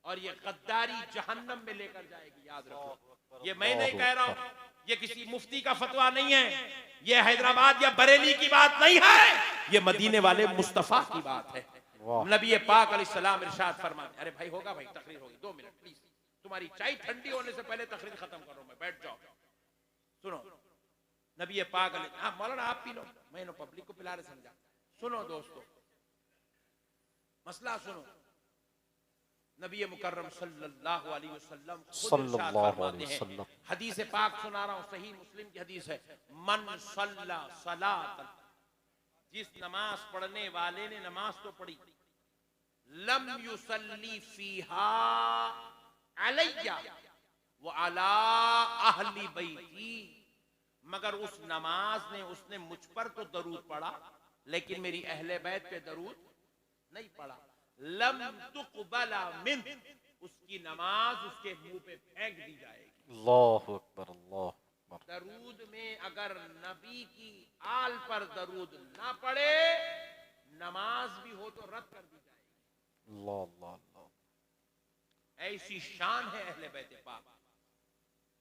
और ये गद्दारी जहन्नम में लेकर जाएगी, याद रखो। ये मैं नहीं कह रहा हूं, ये किसी मुफ्ती का फतवा नहीं है, ये हैदराबाद या बरेली की बात नहीं है, ये मदीने वाले मुस्तफा की बात है। नबी पाक अलैहिस्सलाम इरशाद फरमाते, अरे भाई होगा भाई, तकरीर होगी, 2 मिनट प्लीज, तुम्हारी चाय ठंडी होने से पहले तकरीर खत्म करो, मैं बैठ जाओ, सुनो। नबी पाक मौलाना आप पी लो, मैं पब्लिक को पिला रहे समझा। सुनो दोस्तों, मसला सुनो। नबी मुकर्रम सल्लल्लाहु अलैहि वसल्लम खुद इरशाद फरमाते हैं, हदीस पाक सुना रहा हूं, सही मुस्लिम की हदीस है, मन सल्ला सलातन, जिस नमाज पढ़ने वाले ने नमाज तो पढ़ी, लम युसल्ली फीहा अलैया व अला अहली बैती, मगर उस नमाज ने उसने मुझ पर तो दरूद पढ़ा, लेकिन मेरी अहले बैत पे दरूद नहीं पढ़ा, लम तुक़बला मिन, उसकी नमाज उसके मुंह पे फेंक दी जाएगी। अल्लाहु अकबर, अल्लाहु अकबर। दरूद में अगर नबी की आल पर दरूद ना पड़े, नमाज भी हो तो रद्द कर दी जाएगी। अल्लाह अल्लाह अल्लाह। ऐसी शान है अहले बैत पाक।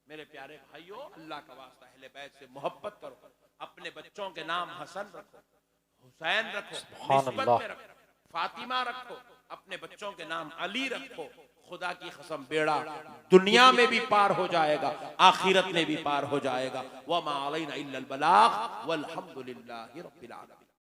मेरे प्यारे भाइयों, अल्लाह का वास्ता अहले बैत से मोहब्बत करो। अपने बच्चों के नाम हसन रखो, हुसैन रखो, निस्बत में रखो, फातिमा रखो, अपने बच्चों के नाम अली रखो। खुदा की कसम, बेड़ा दुनिया में भी पार हो जाएगा, आखिरत में भी पार हो जाएगा। वमा अलैना इल्लल बलाग वल्हम्दुलिल्लाहि रब्बिल आलमीन।